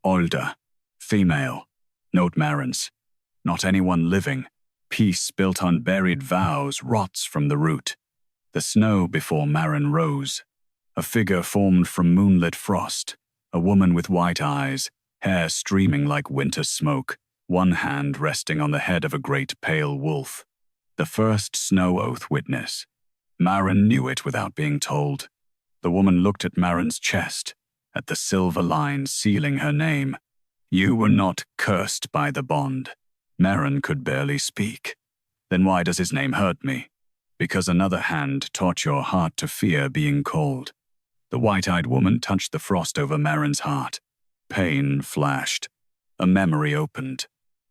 Isolde. Female. Note Maren's. Not anyone living. Peace built on buried vows rots from the root. The snow before Maren rose. A figure formed from moonlit frost. A woman with white eyes, hair streaming like winter smoke, one hand resting on the head of a great pale wolf. The first snow oath witness. Maren knew it without being told. The woman looked at Maren's chest, at the silver line sealing her name. You were not cursed by the bond. Maren could barely speak. Then why does his name hurt me? Because another hand taught your heart to fear being cold. The white-eyed woman touched the frost over Maren's heart. Pain flashed. A memory opened.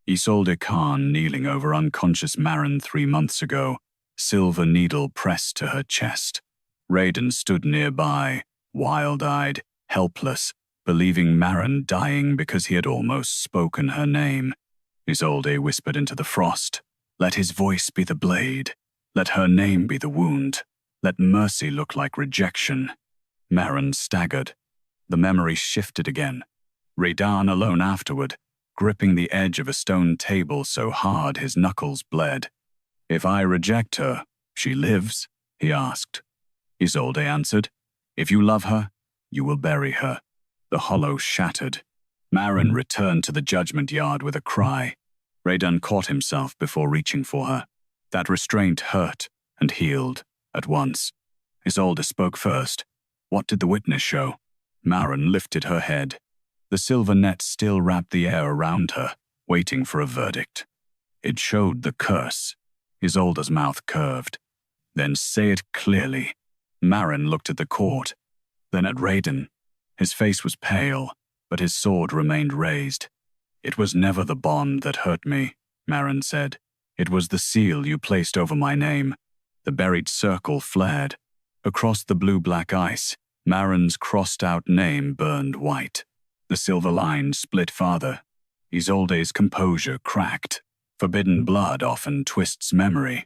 Isolde Kairn kneeling over unconscious Maren 3 months ago, silver needle pressed to her chest. Rhaedan stood nearby, wild-eyed, helpless, believing Maren dying because he had almost spoken her name. Isolde whispered into the frost, "Let his voice be the blade. Let her name be the wound. Let mercy look like rejection." Maren staggered. The memory shifted again. Rhaedan alone afterward, gripping the edge of a stone table so hard his knuckles bled. "If I reject her, she lives?" he asked. Isolde answered, "If you love her, you will bury her." The hollow shattered. Maren returned to the judgment yard with a cry. Rhaedan caught himself before reaching for her. That restraint hurt and healed at once. Isolde spoke first. What did the witness show? Maren lifted her head. The silver net still wrapped the air around her, waiting for a verdict. It showed the curse. Isolde's mouth curved. "Then say it clearly." Maren looked at the court, then at Rhaedan. His face was pale, but his sword remained raised. "It was never the bond that hurt me," Maren said. "It was the seal you placed over my name." The buried circle flared. Across the blue-black ice, Maren's crossed-out name burned white. The silver line split farther. Isolde's composure cracked. Forbidden blood often twists memory.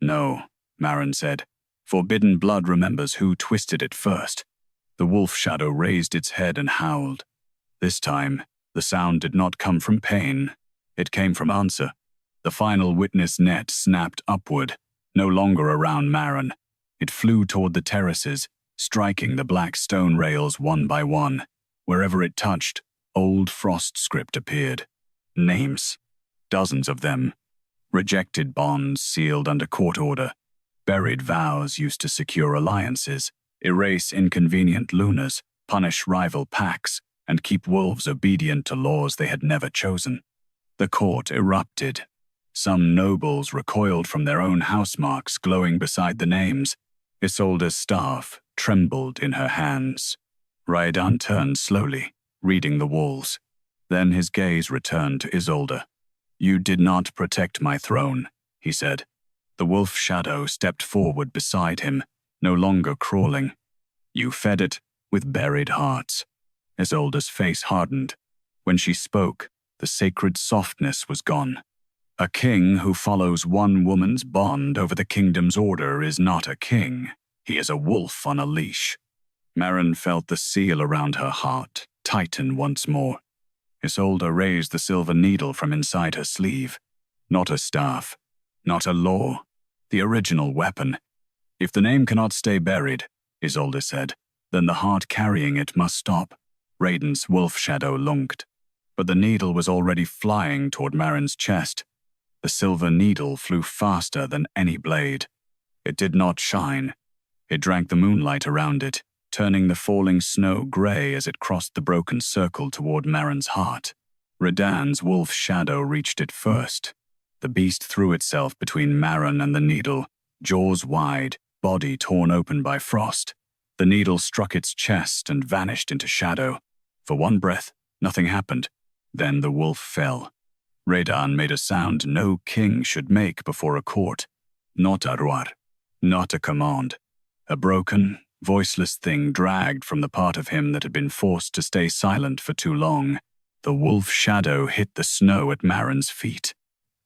"No," Maren said. "Forbidden blood remembers who twisted it first." The wolf shadow raised its head and howled. This time, the sound did not come from pain. It came from answer. The final witness net snapped upward, no longer around Maren. It flew toward the terraces, striking the black stone rails one by one. Wherever it touched, old frost script appeared. Names. Dozens of them. Rejected bonds sealed under court order. Buried vows used to secure alliances, erase inconvenient lunars, punish rival pacts, and keep wolves obedient to laws they had never chosen. The court erupted. Some nobles recoiled from their own housemarks glowing beside the names. Isolde's staff trembled in her hands. Rhaedan turned slowly, reading the walls. Then his gaze returned to Isolde. "You did not protect my throne," he said. The wolf shadow stepped forward beside him, no longer crawling. "You fed it with buried hearts." Isolde's face hardened. When she spoke, the sacred softness was gone. "A king who follows one woman's bond over the kingdom's order is not a king. He is a wolf on a leash." Maren felt the seal around her heart tighten once more. Isolde raised the silver needle from inside her sleeve. Not a staff, not a law, the original weapon. "If the name cannot stay buried," Isolde said, "then the heart carrying it must stop." Rhaedan's wolf shadow lunked, but the needle was already flying toward Maren's chest. The silver needle flew faster than any blade. It did not shine. It drank the moonlight around it, turning the falling snow gray as it crossed the broken circle toward Maren's heart. Rhaedan's wolf shadow reached it first. The beast threw itself between Maren and the needle, jaws wide, body torn open by frost. The needle struck its chest and vanished into shadow. For one breath, nothing happened. Then the wolf fell. Rhaedan made a sound no king should make before a court. Not a roar, not a command. A broken, voiceless thing dragged from the part of him that had been forced to stay silent for too long. The wolf shadow hit the snow at Maren's feet.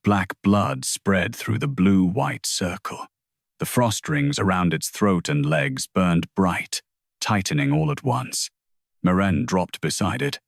Black blood spread through the blue-white circle. The frost rings around its throat and legs burned bright, tightening all at once. Maren dropped beside it.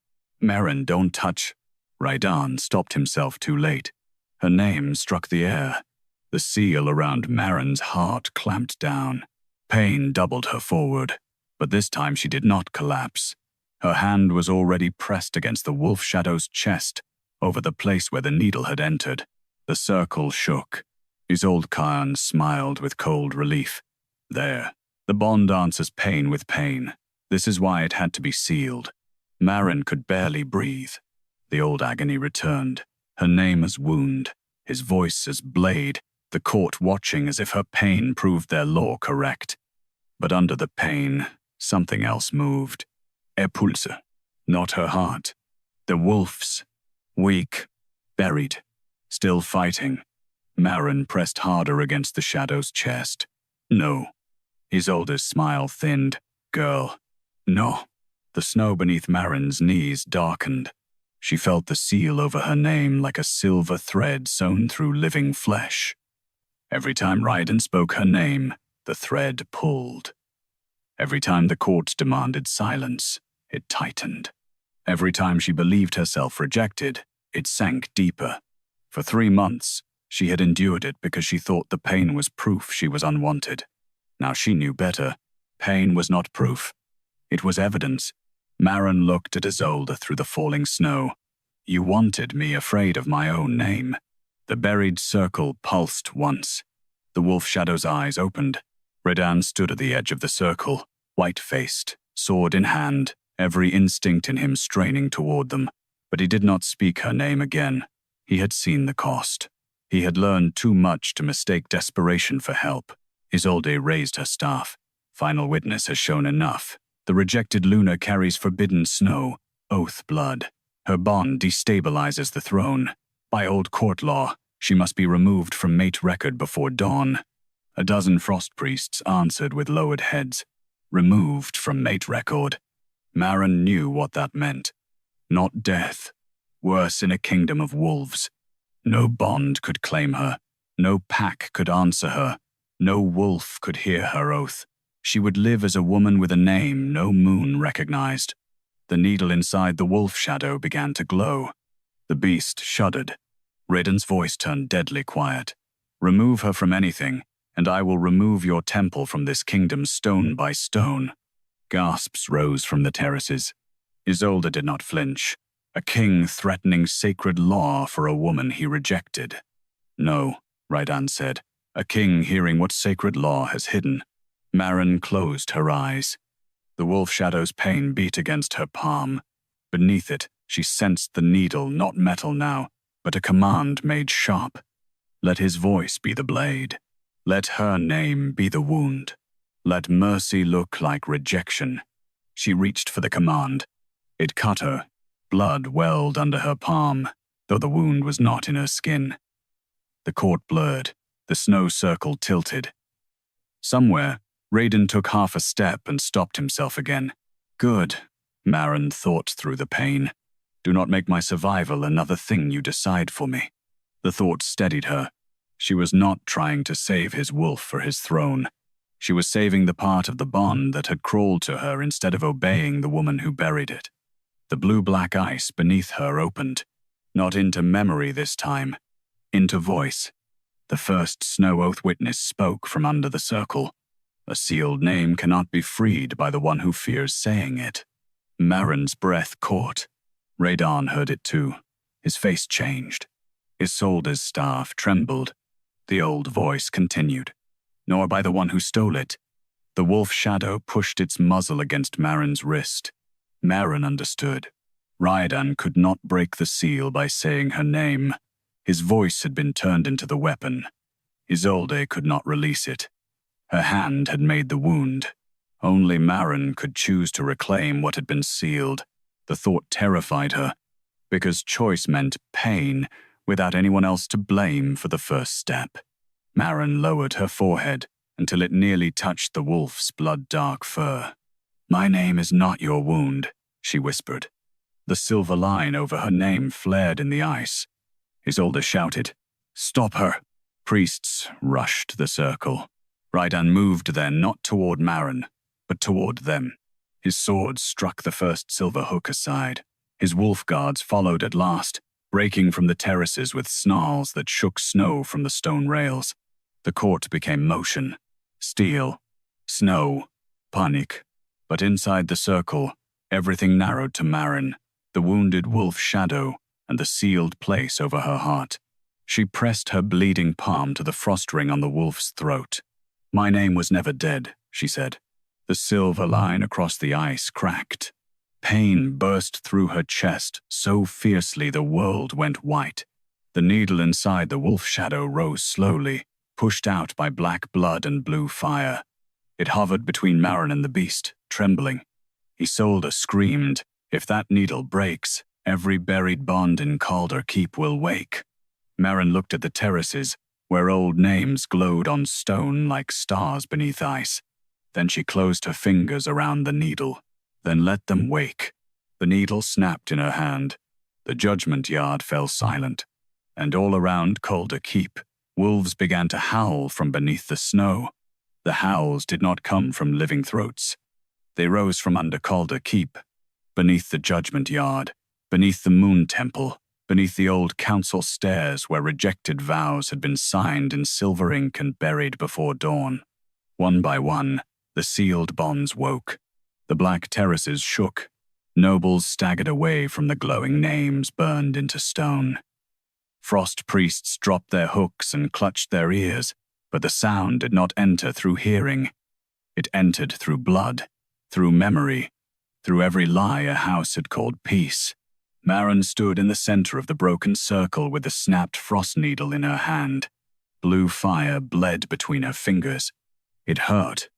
Maren, don't touch. Rhaedan stopped himself too late. Her name struck the air. The seal around Maren's heart clamped down. Pain doubled her forward, but this time she did not collapse. Her hand was already pressed against the wolf shadow's chest, over the place where the needle had entered. The circle shook. Isolde Kairn smiled with cold relief. There. The bond answers pain with pain. This is why it had to be sealed. Maren could barely breathe. The old agony returned, her name as wound, his voice as blade, the court watching as if her pain proved their law correct. But under the pain, something else moved. Her pulse, not her heart. The wolf's. Weak, buried, still fighting. Maren pressed harder against the shadow's chest. No. Isolde's smile thinned. Girl. No. The snow beneath Maren's knees darkened. She felt the seal over her name like a silver thread sewn through living flesh. Every time Rhaedan spoke her name, the thread pulled. Every time the court demanded silence, it tightened. Every time she believed herself rejected, it sank deeper. For 3 months, she had endured it because she thought the pain was proof she was unwanted. Now she knew better. Pain was not proof. It was evidence. Maren looked at Isolde through the falling snow. You wanted me afraid of my own name. The buried circle pulsed once. The wolf shadow's eyes opened. Rhaedan stood at the edge of the circle, white-faced, sword in hand, every instinct in him straining toward them. But he did not speak her name again. He had seen the cost. He had learned too much to mistake desperation for help. Isolde raised her staff. Final witness has shown enough. The rejected Luna carries forbidden snow, oath blood. Her bond destabilizes the throne. By old court law, she must be removed from mate record before dawn. A dozen frost priests answered with lowered heads. Removed from mate record. Maren knew what that meant. Not death. Worse in a kingdom of wolves. No bond could claim her. No pack could answer her. No wolf could hear her oath. She would live as a woman with a name no moon recognized. The needle inside the wolf shadow began to glow. The beast shuddered. Rhaedan's voice turned deadly quiet. Remove her from anything, and I will remove your temple from this kingdom stone by stone. Gasps rose from the terraces. Isolde did not flinch. A king threatening sacred law for a woman he rejected. No, Rhaedan said. A king hearing what sacred law has hidden. Maren closed her eyes. The wolf shadow's pain beat against her palm. Beneath it, she sensed the needle, not metal now, but a command made sharp. Let his voice be the blade. Let her name be the wound. Let mercy look like rejection. She reached for the command. It cut her. Blood welled under her palm, though the wound was not in her skin. The court blurred. The snow circle tilted. Somewhere, Rhaedan took half a step and stopped himself again. Good, Maren thought through the pain. Do not make my survival another thing you decide for me. The thought steadied her. She was not trying to save his wolf for his throne. She was saving the part of the bond that had crawled to her instead of obeying the woman who buried it. The blue-black ice beneath her opened. Not into memory this time. Into voice. The first snow oath witness spoke from under the circle. A sealed name cannot be freed by the one who fears saying it. Maren's breath caught. Rhaedan heard it too. His face changed. Isolde's staff trembled. The old voice continued. Nor by the one who stole it. The wolf shadow pushed its muzzle against Maren's wrist. Maren understood. Rhaedan could not break the seal by saying her name. His voice had been turned into the weapon. Isolde could not release it. Her hand had made the wound. Only Maren could choose to reclaim what had been sealed. The thought terrified her, because choice meant pain without anyone else to blame for the first step. Maren lowered her forehead until it nearly touched the wolf's blood-dark fur. My name is not your wound, she whispered. The silver line over her name flared in the ice. Isolde shouted, Stop her! Priests rushed the circle. Rhaedan moved then not toward Maren, but toward them. His sword struck the first silver hook aside. His wolf guards followed at last, breaking from the terraces with snarls that shook snow from the stone rails. The court became motion, steel, snow, panic. But inside the circle, everything narrowed to Maren, the wounded wolf shadow, and the sealed place over her heart. She pressed her bleeding palm to the frost ring on the wolf's throat. "My name was never dead," she said. The silver line across the ice cracked. Pain burst through her chest so fiercely the world went white. The needle inside the wolf shadow rose slowly, pushed out by black blood and blue fire. It hovered between Maren and the beast, trembling. Isolde screamed, "If that needle breaks, every buried bond in Calder Keep will wake." Maren looked at the terraces, where old names glowed on stone like stars beneath ice. Then she closed her fingers around the needle, then let them wake. The needle snapped in her hand. The judgment yard fell silent, and all around Calder Keep, wolves began to howl from beneath the snow. The howls did not come from living throats. They rose from under Calder Keep, beneath the judgment yard, beneath the moon temple, beneath the old council stairs where rejected vows had been signed in silver ink and buried before dawn. One by one, the sealed bonds woke. The black terraces shook. Nobles staggered away from the glowing names burned into stone. Frost priests dropped their hooks and clutched their ears, but the sound did not enter through hearing. It entered through blood, through memory, through every lie a house had called peace. Maren stood in the center of the broken circle with the snapped frost needle in her hand. Blue fire bled between her fingers. It hurt,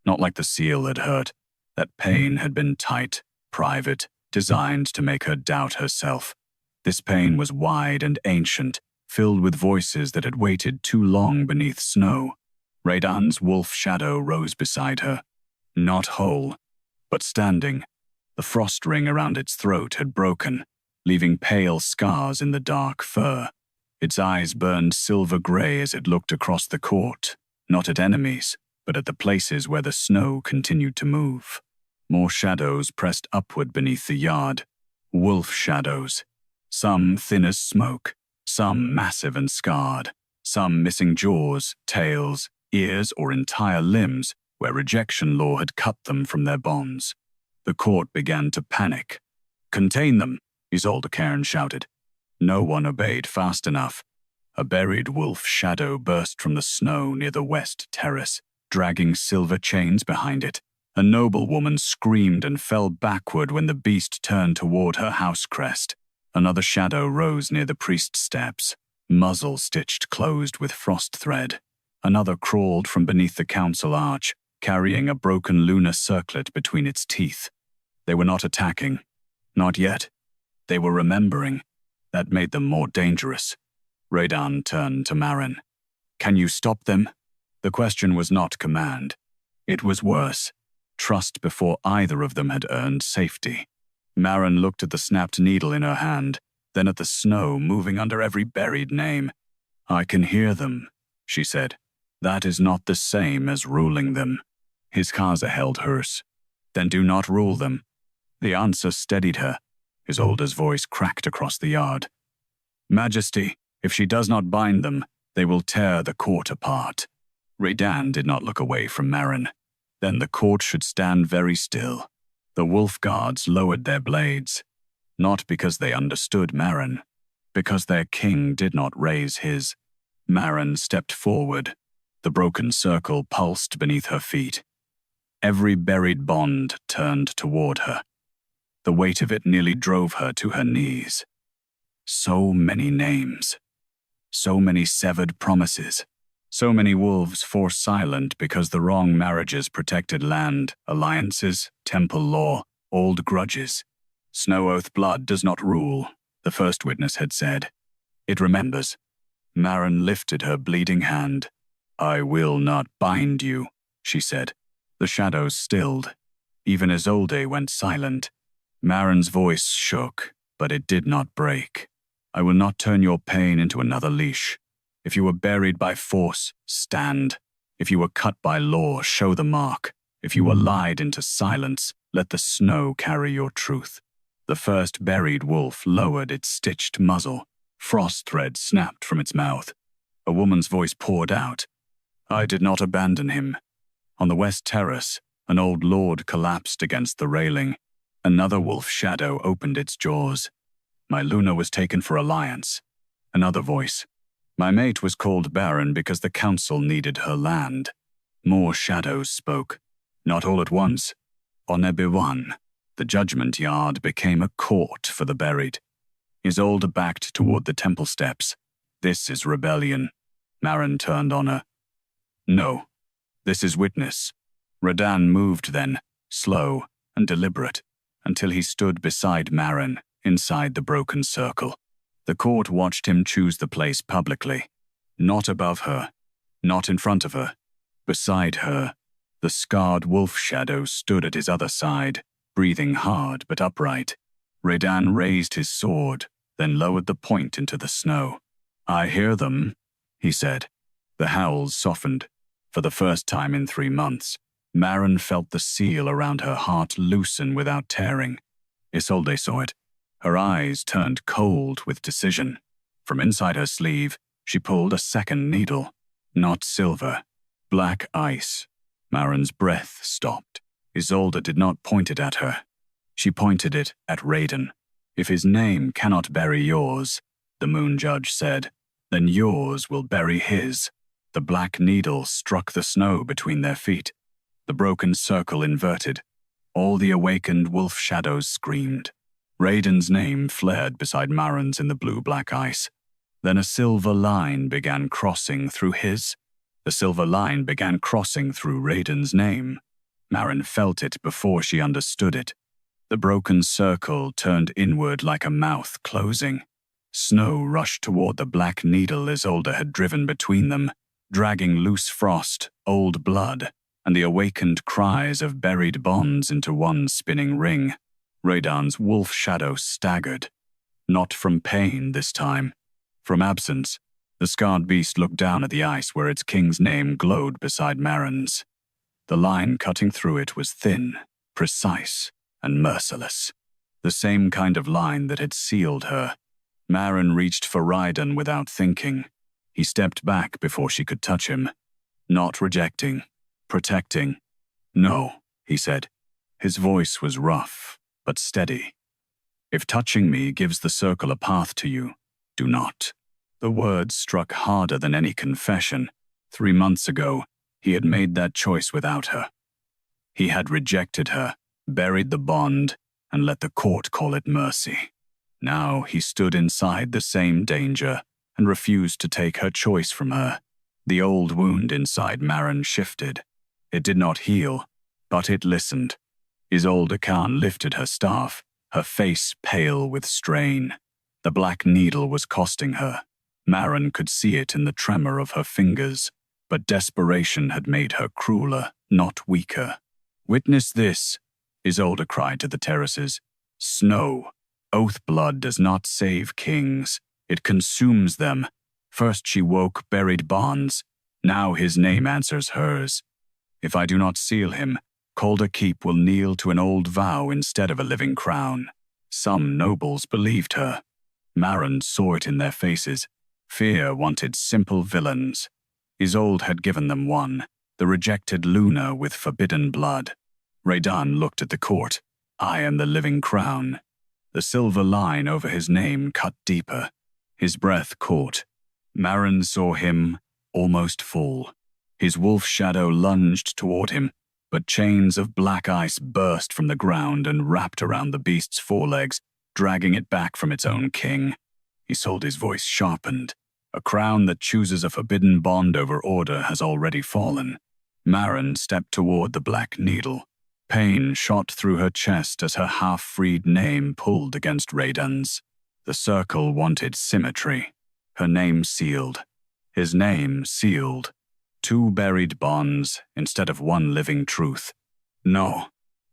not like the seal had hurt. That pain had been tight, private, designed to make her doubt herself. This pain was wide and ancient, filled with voices that had waited too long beneath snow. Rhaedan's wolf shadow rose beside her, not whole, but standing. The frost ring around its throat had broken, leaving pale scars in the dark fur. Its eyes burned silver gray as it looked across the court, not at enemies, but at the places where the snow continued to move. More shadows pressed upward beneath the yard, wolf shadows, some thin as smoke, some massive and scarred, some missing jaws, tails, ears, or entire limbs where rejection law had cut them from their bonds. The court began to panic. "Contain them," Isolde Kairn shouted. No one obeyed fast enough. A buried wolf shadow burst from the snow near the west terrace, dragging silver chains behind it. A noblewoman screamed and fell backward when the beast turned toward her house crest. Another shadow rose near the priest's steps, muzzle stitched closed with frost thread. Another crawled from beneath the council arch, carrying a broken lunar circlet between its teeth. They were not attacking. Not yet. They were remembering. That made them more dangerous. Rhaedan turned to Maren. "Can you stop them?" The question was not command. It was worse. Trust before either of them had earned safety. Maren looked at the snapped needle in her hand, then at the snow moving under every buried name. "I can hear them," she said. "That is not the same as ruling them." His Kaza held hers. "Then do not rule them." The answer steadied her. Isolde's voice cracked across the yard. "Majesty, if she does not bind them, they will tear the court apart." Rhaedan did not look away from Maren. Then the court should stand very still. The wolf guards lowered their blades, not because they understood Maren, because their king did not raise his. Maren stepped forward. The broken circle pulsed beneath her feet. Every buried bond turned toward her. The weight of it nearly drove her to her knees. So many names. So many severed promises. So many wolves forced silent because the wrong marriages protected land, alliances, temple law, old grudges. Snow Oath blood does not rule, the first witness had said. It remembers. Maren lifted her bleeding hand. "I will not bind you," she said. The shadows stilled. Even Isolde went silent. Maren's voice shook, but it did not break. "I will not turn your pain into another leash. If you were buried by force, stand. If you were cut by law, show the mark. If you were lied into silence, let the snow carry your truth." The first buried wolf lowered its stitched muzzle. Frost thread snapped from its mouth. A woman's voice poured out. I did not abandon him. On the west terrace, an old lord collapsed against the railing. Another wolf shadow opened its jaws. My Luna was taken for alliance. Another voice. My mate was called Baron because the council needed her land. More shadows spoke. Not all at once. On Ebiwan, the judgment yard became a court for the buried. Isolde backed toward the temple steps. This is rebellion. Maren turned on her. No, this is witness. Rhaedan moved then, slow and deliberate, until he stood beside Maren, inside the broken circle. The court watched him choose the place publicly. Not above her, not in front of her. Beside her, the scarred wolf shadow stood at his other side, breathing hard but upright. Rhaedan raised his sword, then lowered the point into the snow. I hear them, he said. The howls softened. For the first time in 3 months, Maren felt the seal around her heart loosen without tearing. Isolde saw it. Her eyes turned cold with decision. From inside her sleeve, she pulled a second needle. Not silver. Black ice. Maren's breath stopped. Isolde did not point it at her. She pointed it at Rhaedan. If his name cannot bury yours, the Moon-Judge said, then yours will bury his. The black needle struck the snow between their feet. The broken circle inverted. All the awakened wolf shadows screamed. Rhaedan's name flared beside Maren's in the blue-black ice. Then a silver line began crossing through his. The silver line began crossing through Rhaedan's name. Maren felt it before she understood it. The broken circle turned inward like a mouth closing. Snow rushed toward the black needle Isolde had driven between them, dragging loose frost, old blood, and the awakened cries of buried bonds into one spinning ring. Rhaedan's wolf shadow staggered. Not from pain this time. From absence, the scarred beast looked down at the ice where its king's name glowed beside Maren's. The line cutting through it was thin, precise, and merciless. The same kind of line that had sealed her. Maren reached for Rhaedan without thinking. He stepped back before she could touch him. Not rejecting, protecting. No, he said. His voice was rough, but steady. If touching me gives the circle a path to you, do not. The words struck harder than any confession. 3 months ago, he had made that choice without her. He had rejected her, buried the bond, and let the court call it mercy. Now he stood inside the same danger and refused to take her choice from her. The old wound inside Maren shifted. It did not heal, but it listened. Isolde Kairn lifted her staff, her face pale with strain. The black needle was costing her. Maren could see it in the tremor of her fingers, but desperation had made her crueler, not weaker. Witness this, Isolde cried to the terraces. Snow. Oath blood does not save kings. It consumes them. First she woke buried bonds. Now his name answers hers. If I do not seal him, Calder Keep will kneel to an old vow instead of a living crown. Some nobles believed her. Maren saw it in their faces. Fear wanted simple villains. Isolde had given them one, the rejected Luna with forbidden blood. Rhaedan looked at the court. I am the living crown. The silver line over his name cut deeper. His breath caught. Maren saw him almost fall. His wolf shadow lunged toward him, but chains of black ice burst from the ground and wrapped around the beast's forelegs, dragging it back from its own king. Isolde's voice sharpened. A crown that chooses a forbidden bond over order has already fallen. Maren stepped toward the black needle. Pain shot through her chest as her half-freed name pulled against Rhaedan's. The circle wanted symmetry. Her name sealed. His name sealed. 2 buried bonds instead of 1 living truth. No.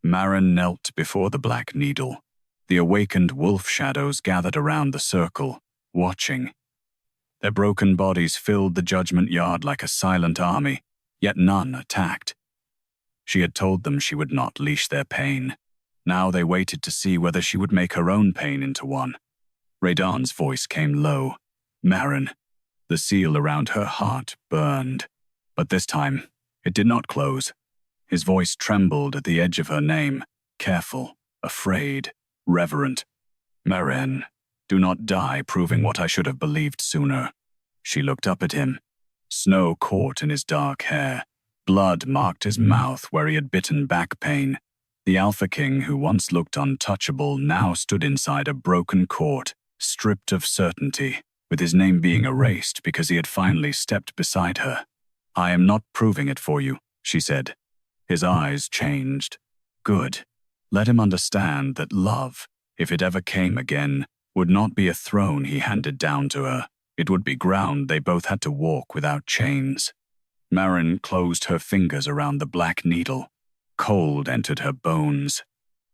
Maren knelt before the black needle. The awakened wolf shadows gathered around the circle, watching. Their broken bodies filled the judgment yard like a silent army, yet none attacked. She had told them she would not leash their pain. Now they waited to see whether she would make her own pain into one. Rhaedan's voice came low. Maren. The seal around her heart burned. But this time, it did not close. His voice trembled at the edge of her name, careful, afraid, reverent. Maren, do not die proving what I should have believed sooner. She looked up at him. Snow caught in his dark hair. Blood marked his mouth where he had bitten back pain. The Alpha King, who once looked untouchable, now stood inside a broken court, stripped of certainty, with his name being erased because he had finally stepped beside her. I am not proving it for you, she said. His eyes changed. Good. Let him understand that love, if it ever came again, would not be a throne he handed down to her. It would be ground they both had to walk without chains. Maren closed her fingers around the black needle. Cold entered her bones.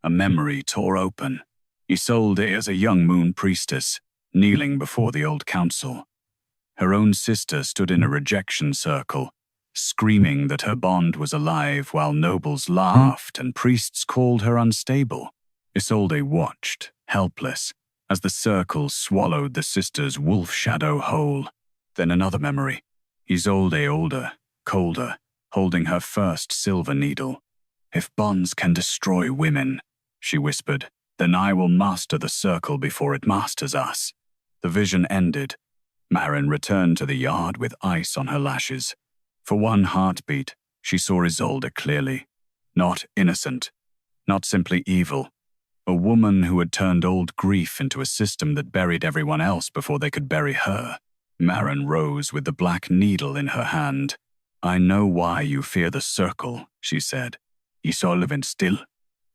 A memory tore open. Isolde as a young moon priestess, kneeling before the old council. Her own sister stood in a rejection circle, screaming that her bond was alive while nobles laughed and priests called her unstable. Isolde watched, helpless, as the circle swallowed the sister's wolf shadow whole. Then another memory. Isolde older, colder, holding her first silver needle. If bonds can destroy women, she whispered, then I will master the circle before it masters us. The vision ended. Maren returned to the yard with ice on her lashes. For one heartbeat, she saw Isolde clearly. Not innocent, not simply evil. A woman who had turned old grief into a system that buried everyone else before they could bury her. Maren rose with the black needle in her hand. I know why you fear the circle, she said. Isolde still.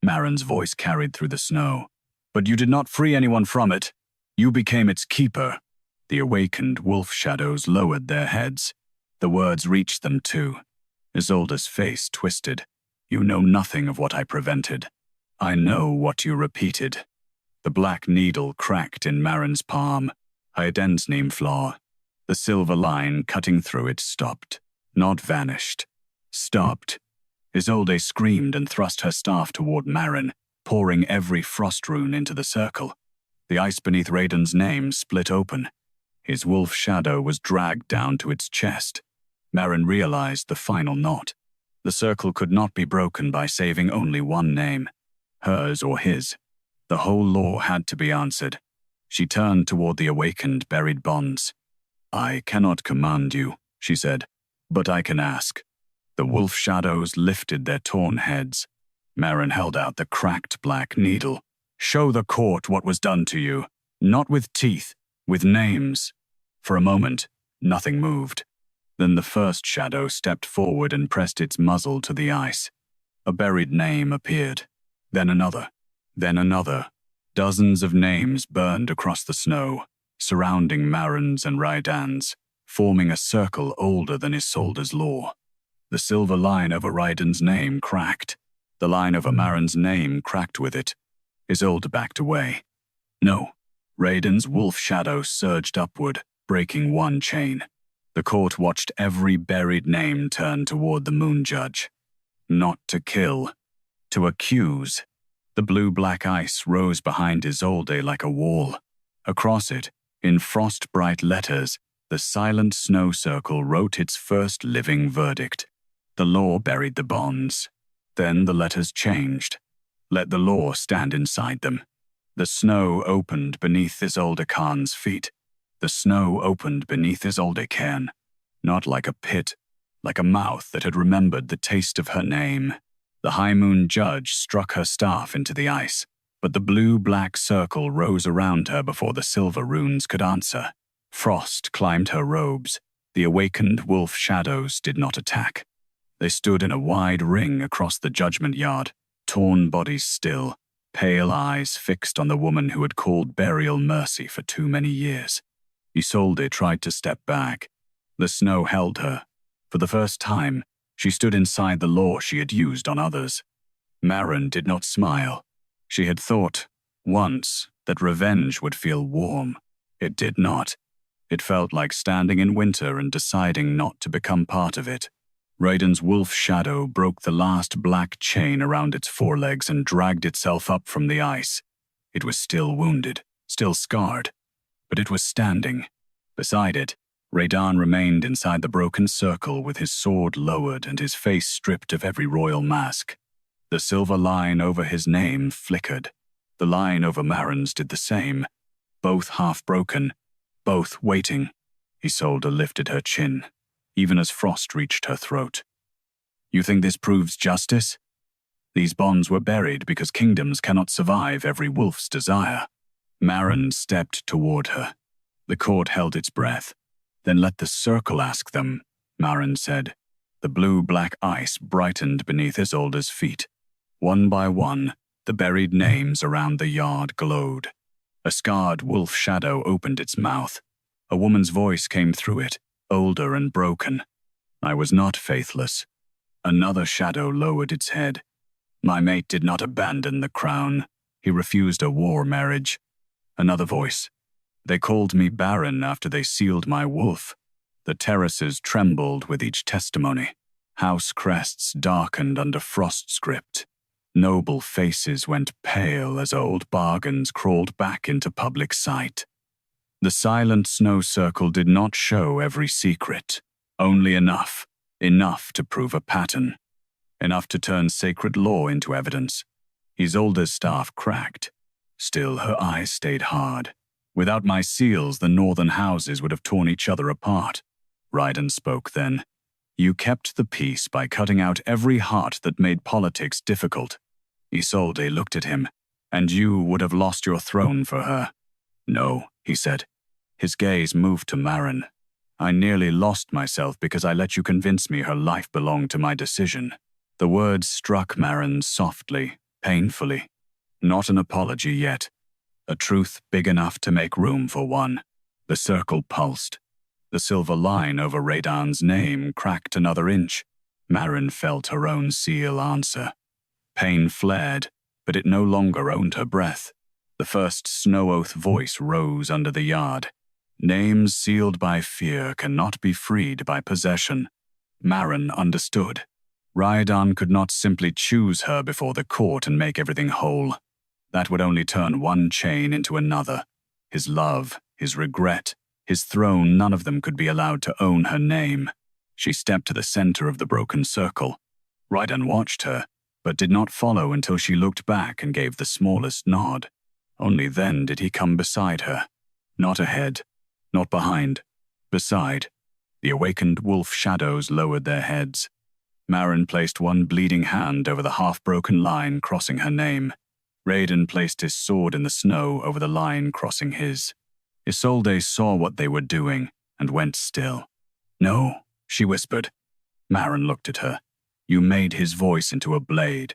Maren's voice carried through the snow. But you did not free anyone from it. You became its keeper. The awakened wolf shadows lowered their heads. The words reached them too. Isolde's face twisted. You know nothing of what I prevented. I know what you repeated. The black needle cracked in Maren's palm. Iden's name flaw. The silver line cutting through it stopped. Not vanished. Stopped. Isolde screamed and thrust her staff toward Maren, pouring every frost rune into the circle. The ice beneath Rhaedan's name split open. His wolf shadow was dragged down to its chest. Maren realized the final knot. The circle could not be broken by saving only one name. Hers or his. The whole law had to be answered. She turned toward the awakened, buried bonds. I cannot command you, she said, but I can ask. The wolf shadows lifted their torn heads. Maren held out the cracked black needle. Show the court what was done to you. Not with teeth, with names. For a moment, nothing moved. Then the first shadow stepped forward and pressed its muzzle to the ice. A buried name appeared. Then another. Then another. Dozens of names burned across the snow, surrounding Maren's and Rhaedan's, forming a circle older than Isolde's law. The silver line over Rhaedan's name cracked. The line over Maren's name cracked with it. Isolde backed away. No. Rhaedan's wolf shadow surged upward, breaking one chain. The court watched every buried name turn toward the Moon-Judge. Not to kill, to accuse. The blue-black ice rose behind Isolde like a wall. Across it, in frost-bright letters, the silent snow circle wrote its first living verdict. The law buried the bonds. Then the letters changed. Let the law stand inside them. The snow opened beneath Isolde Kairn's feet. The snow opened beneath Isolde Kairn. Not like a pit, like a mouth that had remembered the taste of her name. The High Moon-Judge struck her staff into the ice, but the blue-black circle rose around her before the silver runes could answer. Frost climbed her robes. The awakened wolf shadows did not attack. They stood in a wide ring across the judgment yard, torn bodies still, pale eyes fixed on the woman who had called burial mercy for too many years. Isolde tried to step back. The snow held her. For the first time, she stood inside the law she had used on others. Maren did not smile. She had thought, once, that revenge would feel warm. It did not. It felt like standing in winter and deciding not to become part of it. Rhaedan's wolf shadow broke the last black chain around its forelegs and dragged itself up from the ice. It was still wounded, still scarred, but it was standing. Beside it, Rhaedan remained inside the broken circle with his sword lowered and his face stripped of every royal mask. The silver line over his name flickered. The line over Maren's did the same. Both half-broken, both waiting. Isolde lifted her chin, even as frost reached her throat. You think this proves justice? These bonds were buried because kingdoms cannot survive every wolf's desire. Maren stepped toward her. The court held its breath. Then let the circle ask them, Maren said. The blue-black ice brightened beneath Isolde's feet. One by one, the buried names around the yard glowed. A scarred wolf shadow opened its mouth. A woman's voice came through it, older and broken. I was not faithless. Another shadow lowered its head. My mate did not abandon the crown. He refused a war marriage. Another voice. They called me Baron after they sealed my wolf. The terraces trembled with each testimony. House crests darkened under frost script. Noble faces went pale as old bargains crawled back into public sight. The silent snow circle did not show every secret, only enough to prove a pattern, enough to turn sacred law into evidence. Isolde's staff cracked. Still, her eyes stayed hard. Without my seals, the northern houses would have torn each other apart. Rhaedan spoke then. You kept the peace by cutting out every heart that made politics difficult. Isolde looked at him. And you would have lost your throne for her. No, he said. His gaze moved to Maren. I nearly lost myself because I let you convince me her life belonged to my decision. The words struck Maren softly, painfully. Not an apology yet. A truth big enough to make room for one. The circle pulsed. The silver line over Rhaedan's name cracked another inch. Maren felt her own seal answer. Pain flared, but it no longer owned her breath. The first snow oath voice rose under the yard. Names sealed by fear cannot be freed by possession. Maren understood. Rhaedan could not simply choose her before the court and make everything whole. That would only turn one chain into another. His love, his regret, his throne, none of them could be allowed to own her name. She stepped to the center of the broken circle. Rhaedan watched her, but did not follow until she looked back and gave the smallest nod. Only then did he come beside her. Not ahead, not behind, beside. The awakened wolf shadows lowered their heads. Maren placed one bleeding hand over the half-broken line crossing her name. Rhaedan placed his sword in the snow over the line crossing his. Isolde saw what they were doing and went still. No, she whispered. Maren looked at her. You made his voice into a blade.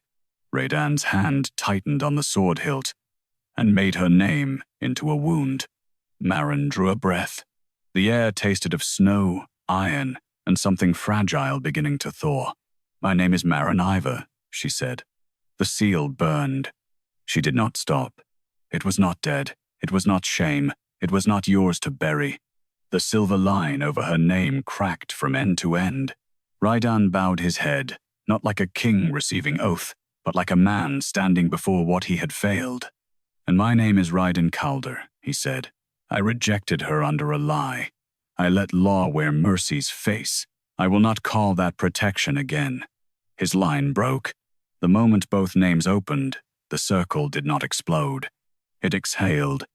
Rhaedan's hand tightened on the sword hilt and made her name into a wound. Maren drew a breath. The air tasted of snow, iron, and something fragile beginning to thaw. My name is Maren Iver, she said. The seal burned. She did not stop. It was not dead. It was not shame. It was not yours to bury. The silver line over her name cracked from end to end. Rhaedan bowed his head, not like a king receiving oath, but like a man standing before what he had failed. And my name is Rhaedan Calder, he said. I rejected her under a lie. I let law wear mercy's face. I will not call that protection again. His line broke. The moment both names opened, the circle did not explode. It exhaled.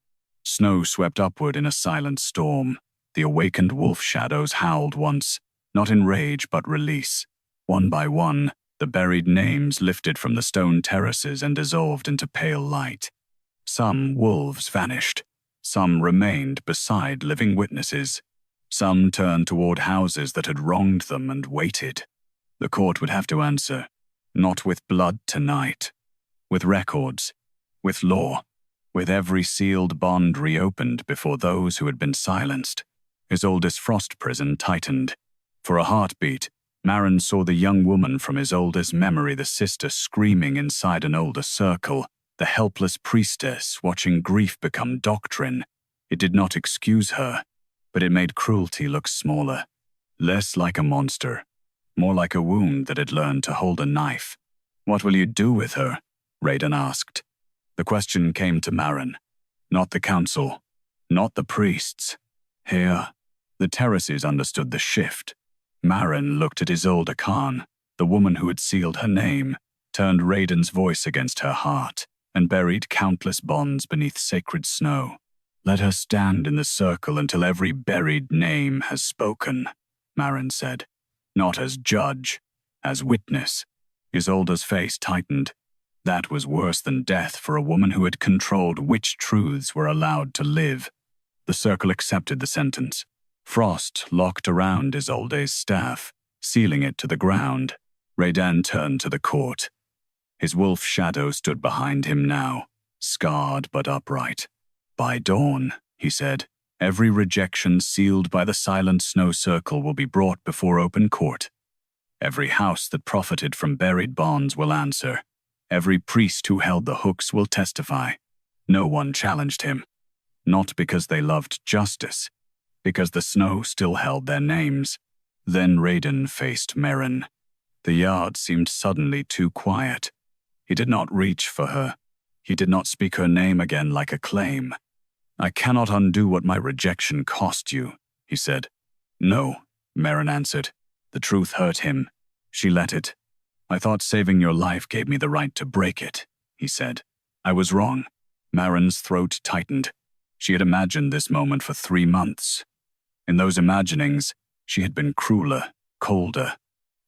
Snow swept upward in a silent storm. The awakened wolf shadows howled once, not in rage but release. One by one, the buried names lifted from the stone terraces and dissolved into pale light. Some wolves vanished. Some remained beside living witnesses. Some turned toward houses that had wronged them and waited. The court would have to answer, not with blood tonight, with records, with law, with every sealed bond reopened before those who had been silenced. Isolde's frost prison tightened. For a heartbeat, Maren saw the young woman from Isolde's memory, the sister screaming inside an older circle, the helpless priestess watching grief become doctrine. It did not excuse her, but it made cruelty look smaller, less like a monster, more like a wound that had learned to hold a knife. "What will you do with her?" Rhaedan asked. The question came to Maren. Not the council, not the priests. Here, the terraces understood the shift. Maren looked at Isolde Kairn, the woman who had sealed her name, turned Rhaedan's voice against her heart, and buried countless bonds beneath sacred snow. "Let her stand in the circle until every buried name has spoken," Maren said. "Not as judge, as witness." Isolde's face tightened. That was worse than death for a woman who had controlled which truths were allowed to live. The circle accepted the sentence. Frost locked around Isolde's staff, sealing it to the ground. Rhaedan turned to the court. His wolf shadow stood behind him now, scarred but upright. "By dawn," he said, "every rejection sealed by the silent snow circle will be brought before open court. Every house that profited from buried bonds will answer. Every priest who held the hooks will testify. No one challenged him. Not because they loved justice, because the snow still held their names." Then Rhaedan faced Maren. The yard seemed suddenly too quiet. He did not reach for her. He did not speak her name again like a claim. "I cannot undo what my rejection cost you," he said. "No," Maren answered. The truth hurt him. She let it. "I thought saving your life gave me the right to break it," he said. "I was wrong." Maren's throat tightened. She had imagined this moment for 3 months. In those imaginings, she had been crueler, colder.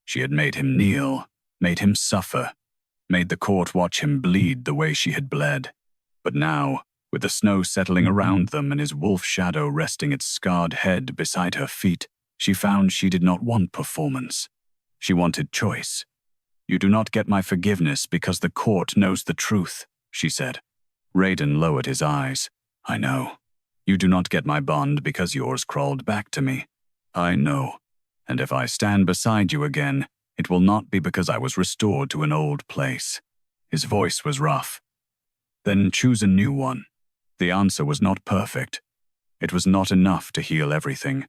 She had made him kneel, made him suffer, made the court watch him bleed the way she had bled. But now, with the snow settling around them and his wolf shadow resting its scarred head beside her feet, she found she did not want performance. She wanted choice. "You do not get my forgiveness because the court knows the truth," she said. Rhaedan lowered his eyes. "I know. You do not get my bond because yours crawled back to me. I know. And if I stand beside you again, it will not be because I was restored to an old place." His voice was rough. "Then choose a new one." The answer was not perfect. It was not enough to heal everything.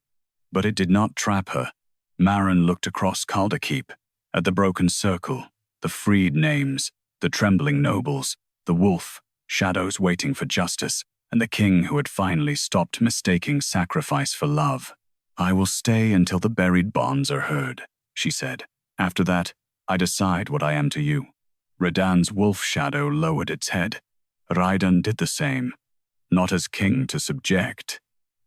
But it did not trap her. Maren looked across Calder Keep, at the broken circle, the freed names, the trembling nobles, the wolf, shadows waiting for justice, and the king who had finally stopped mistaking sacrifice for love. "I will stay until the buried bonds are heard," she said. "After that, I decide what I am to you." Rhaedan's wolf shadow lowered its head. Rhaedan did the same, not as king to subject,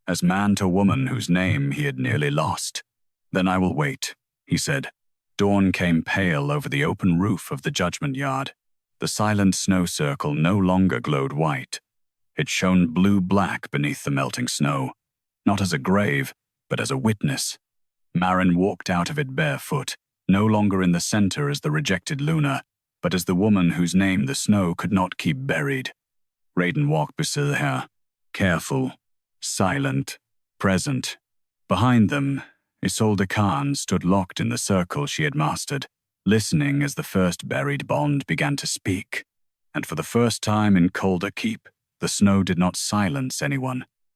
as man to woman whose name he had nearly lost. "Then I will wait," he said. Dawn came pale over the open roof of the judgment yard. The silent snow circle no longer glowed white. It shone blue-black beneath the melting snow, not as a grave, but as a witness. Maren walked out of it barefoot, no longer in the center as the rejected Luna, but as the woman whose name the snow could not keep buried. Rhaedan walked beside her, careful, silent, present. Behind them, Isolde Kairn stood locked in the circle she had mastered, listening as the first buried bond began to speak. And for the first time in Calder Keep, the snow did not silence anyone.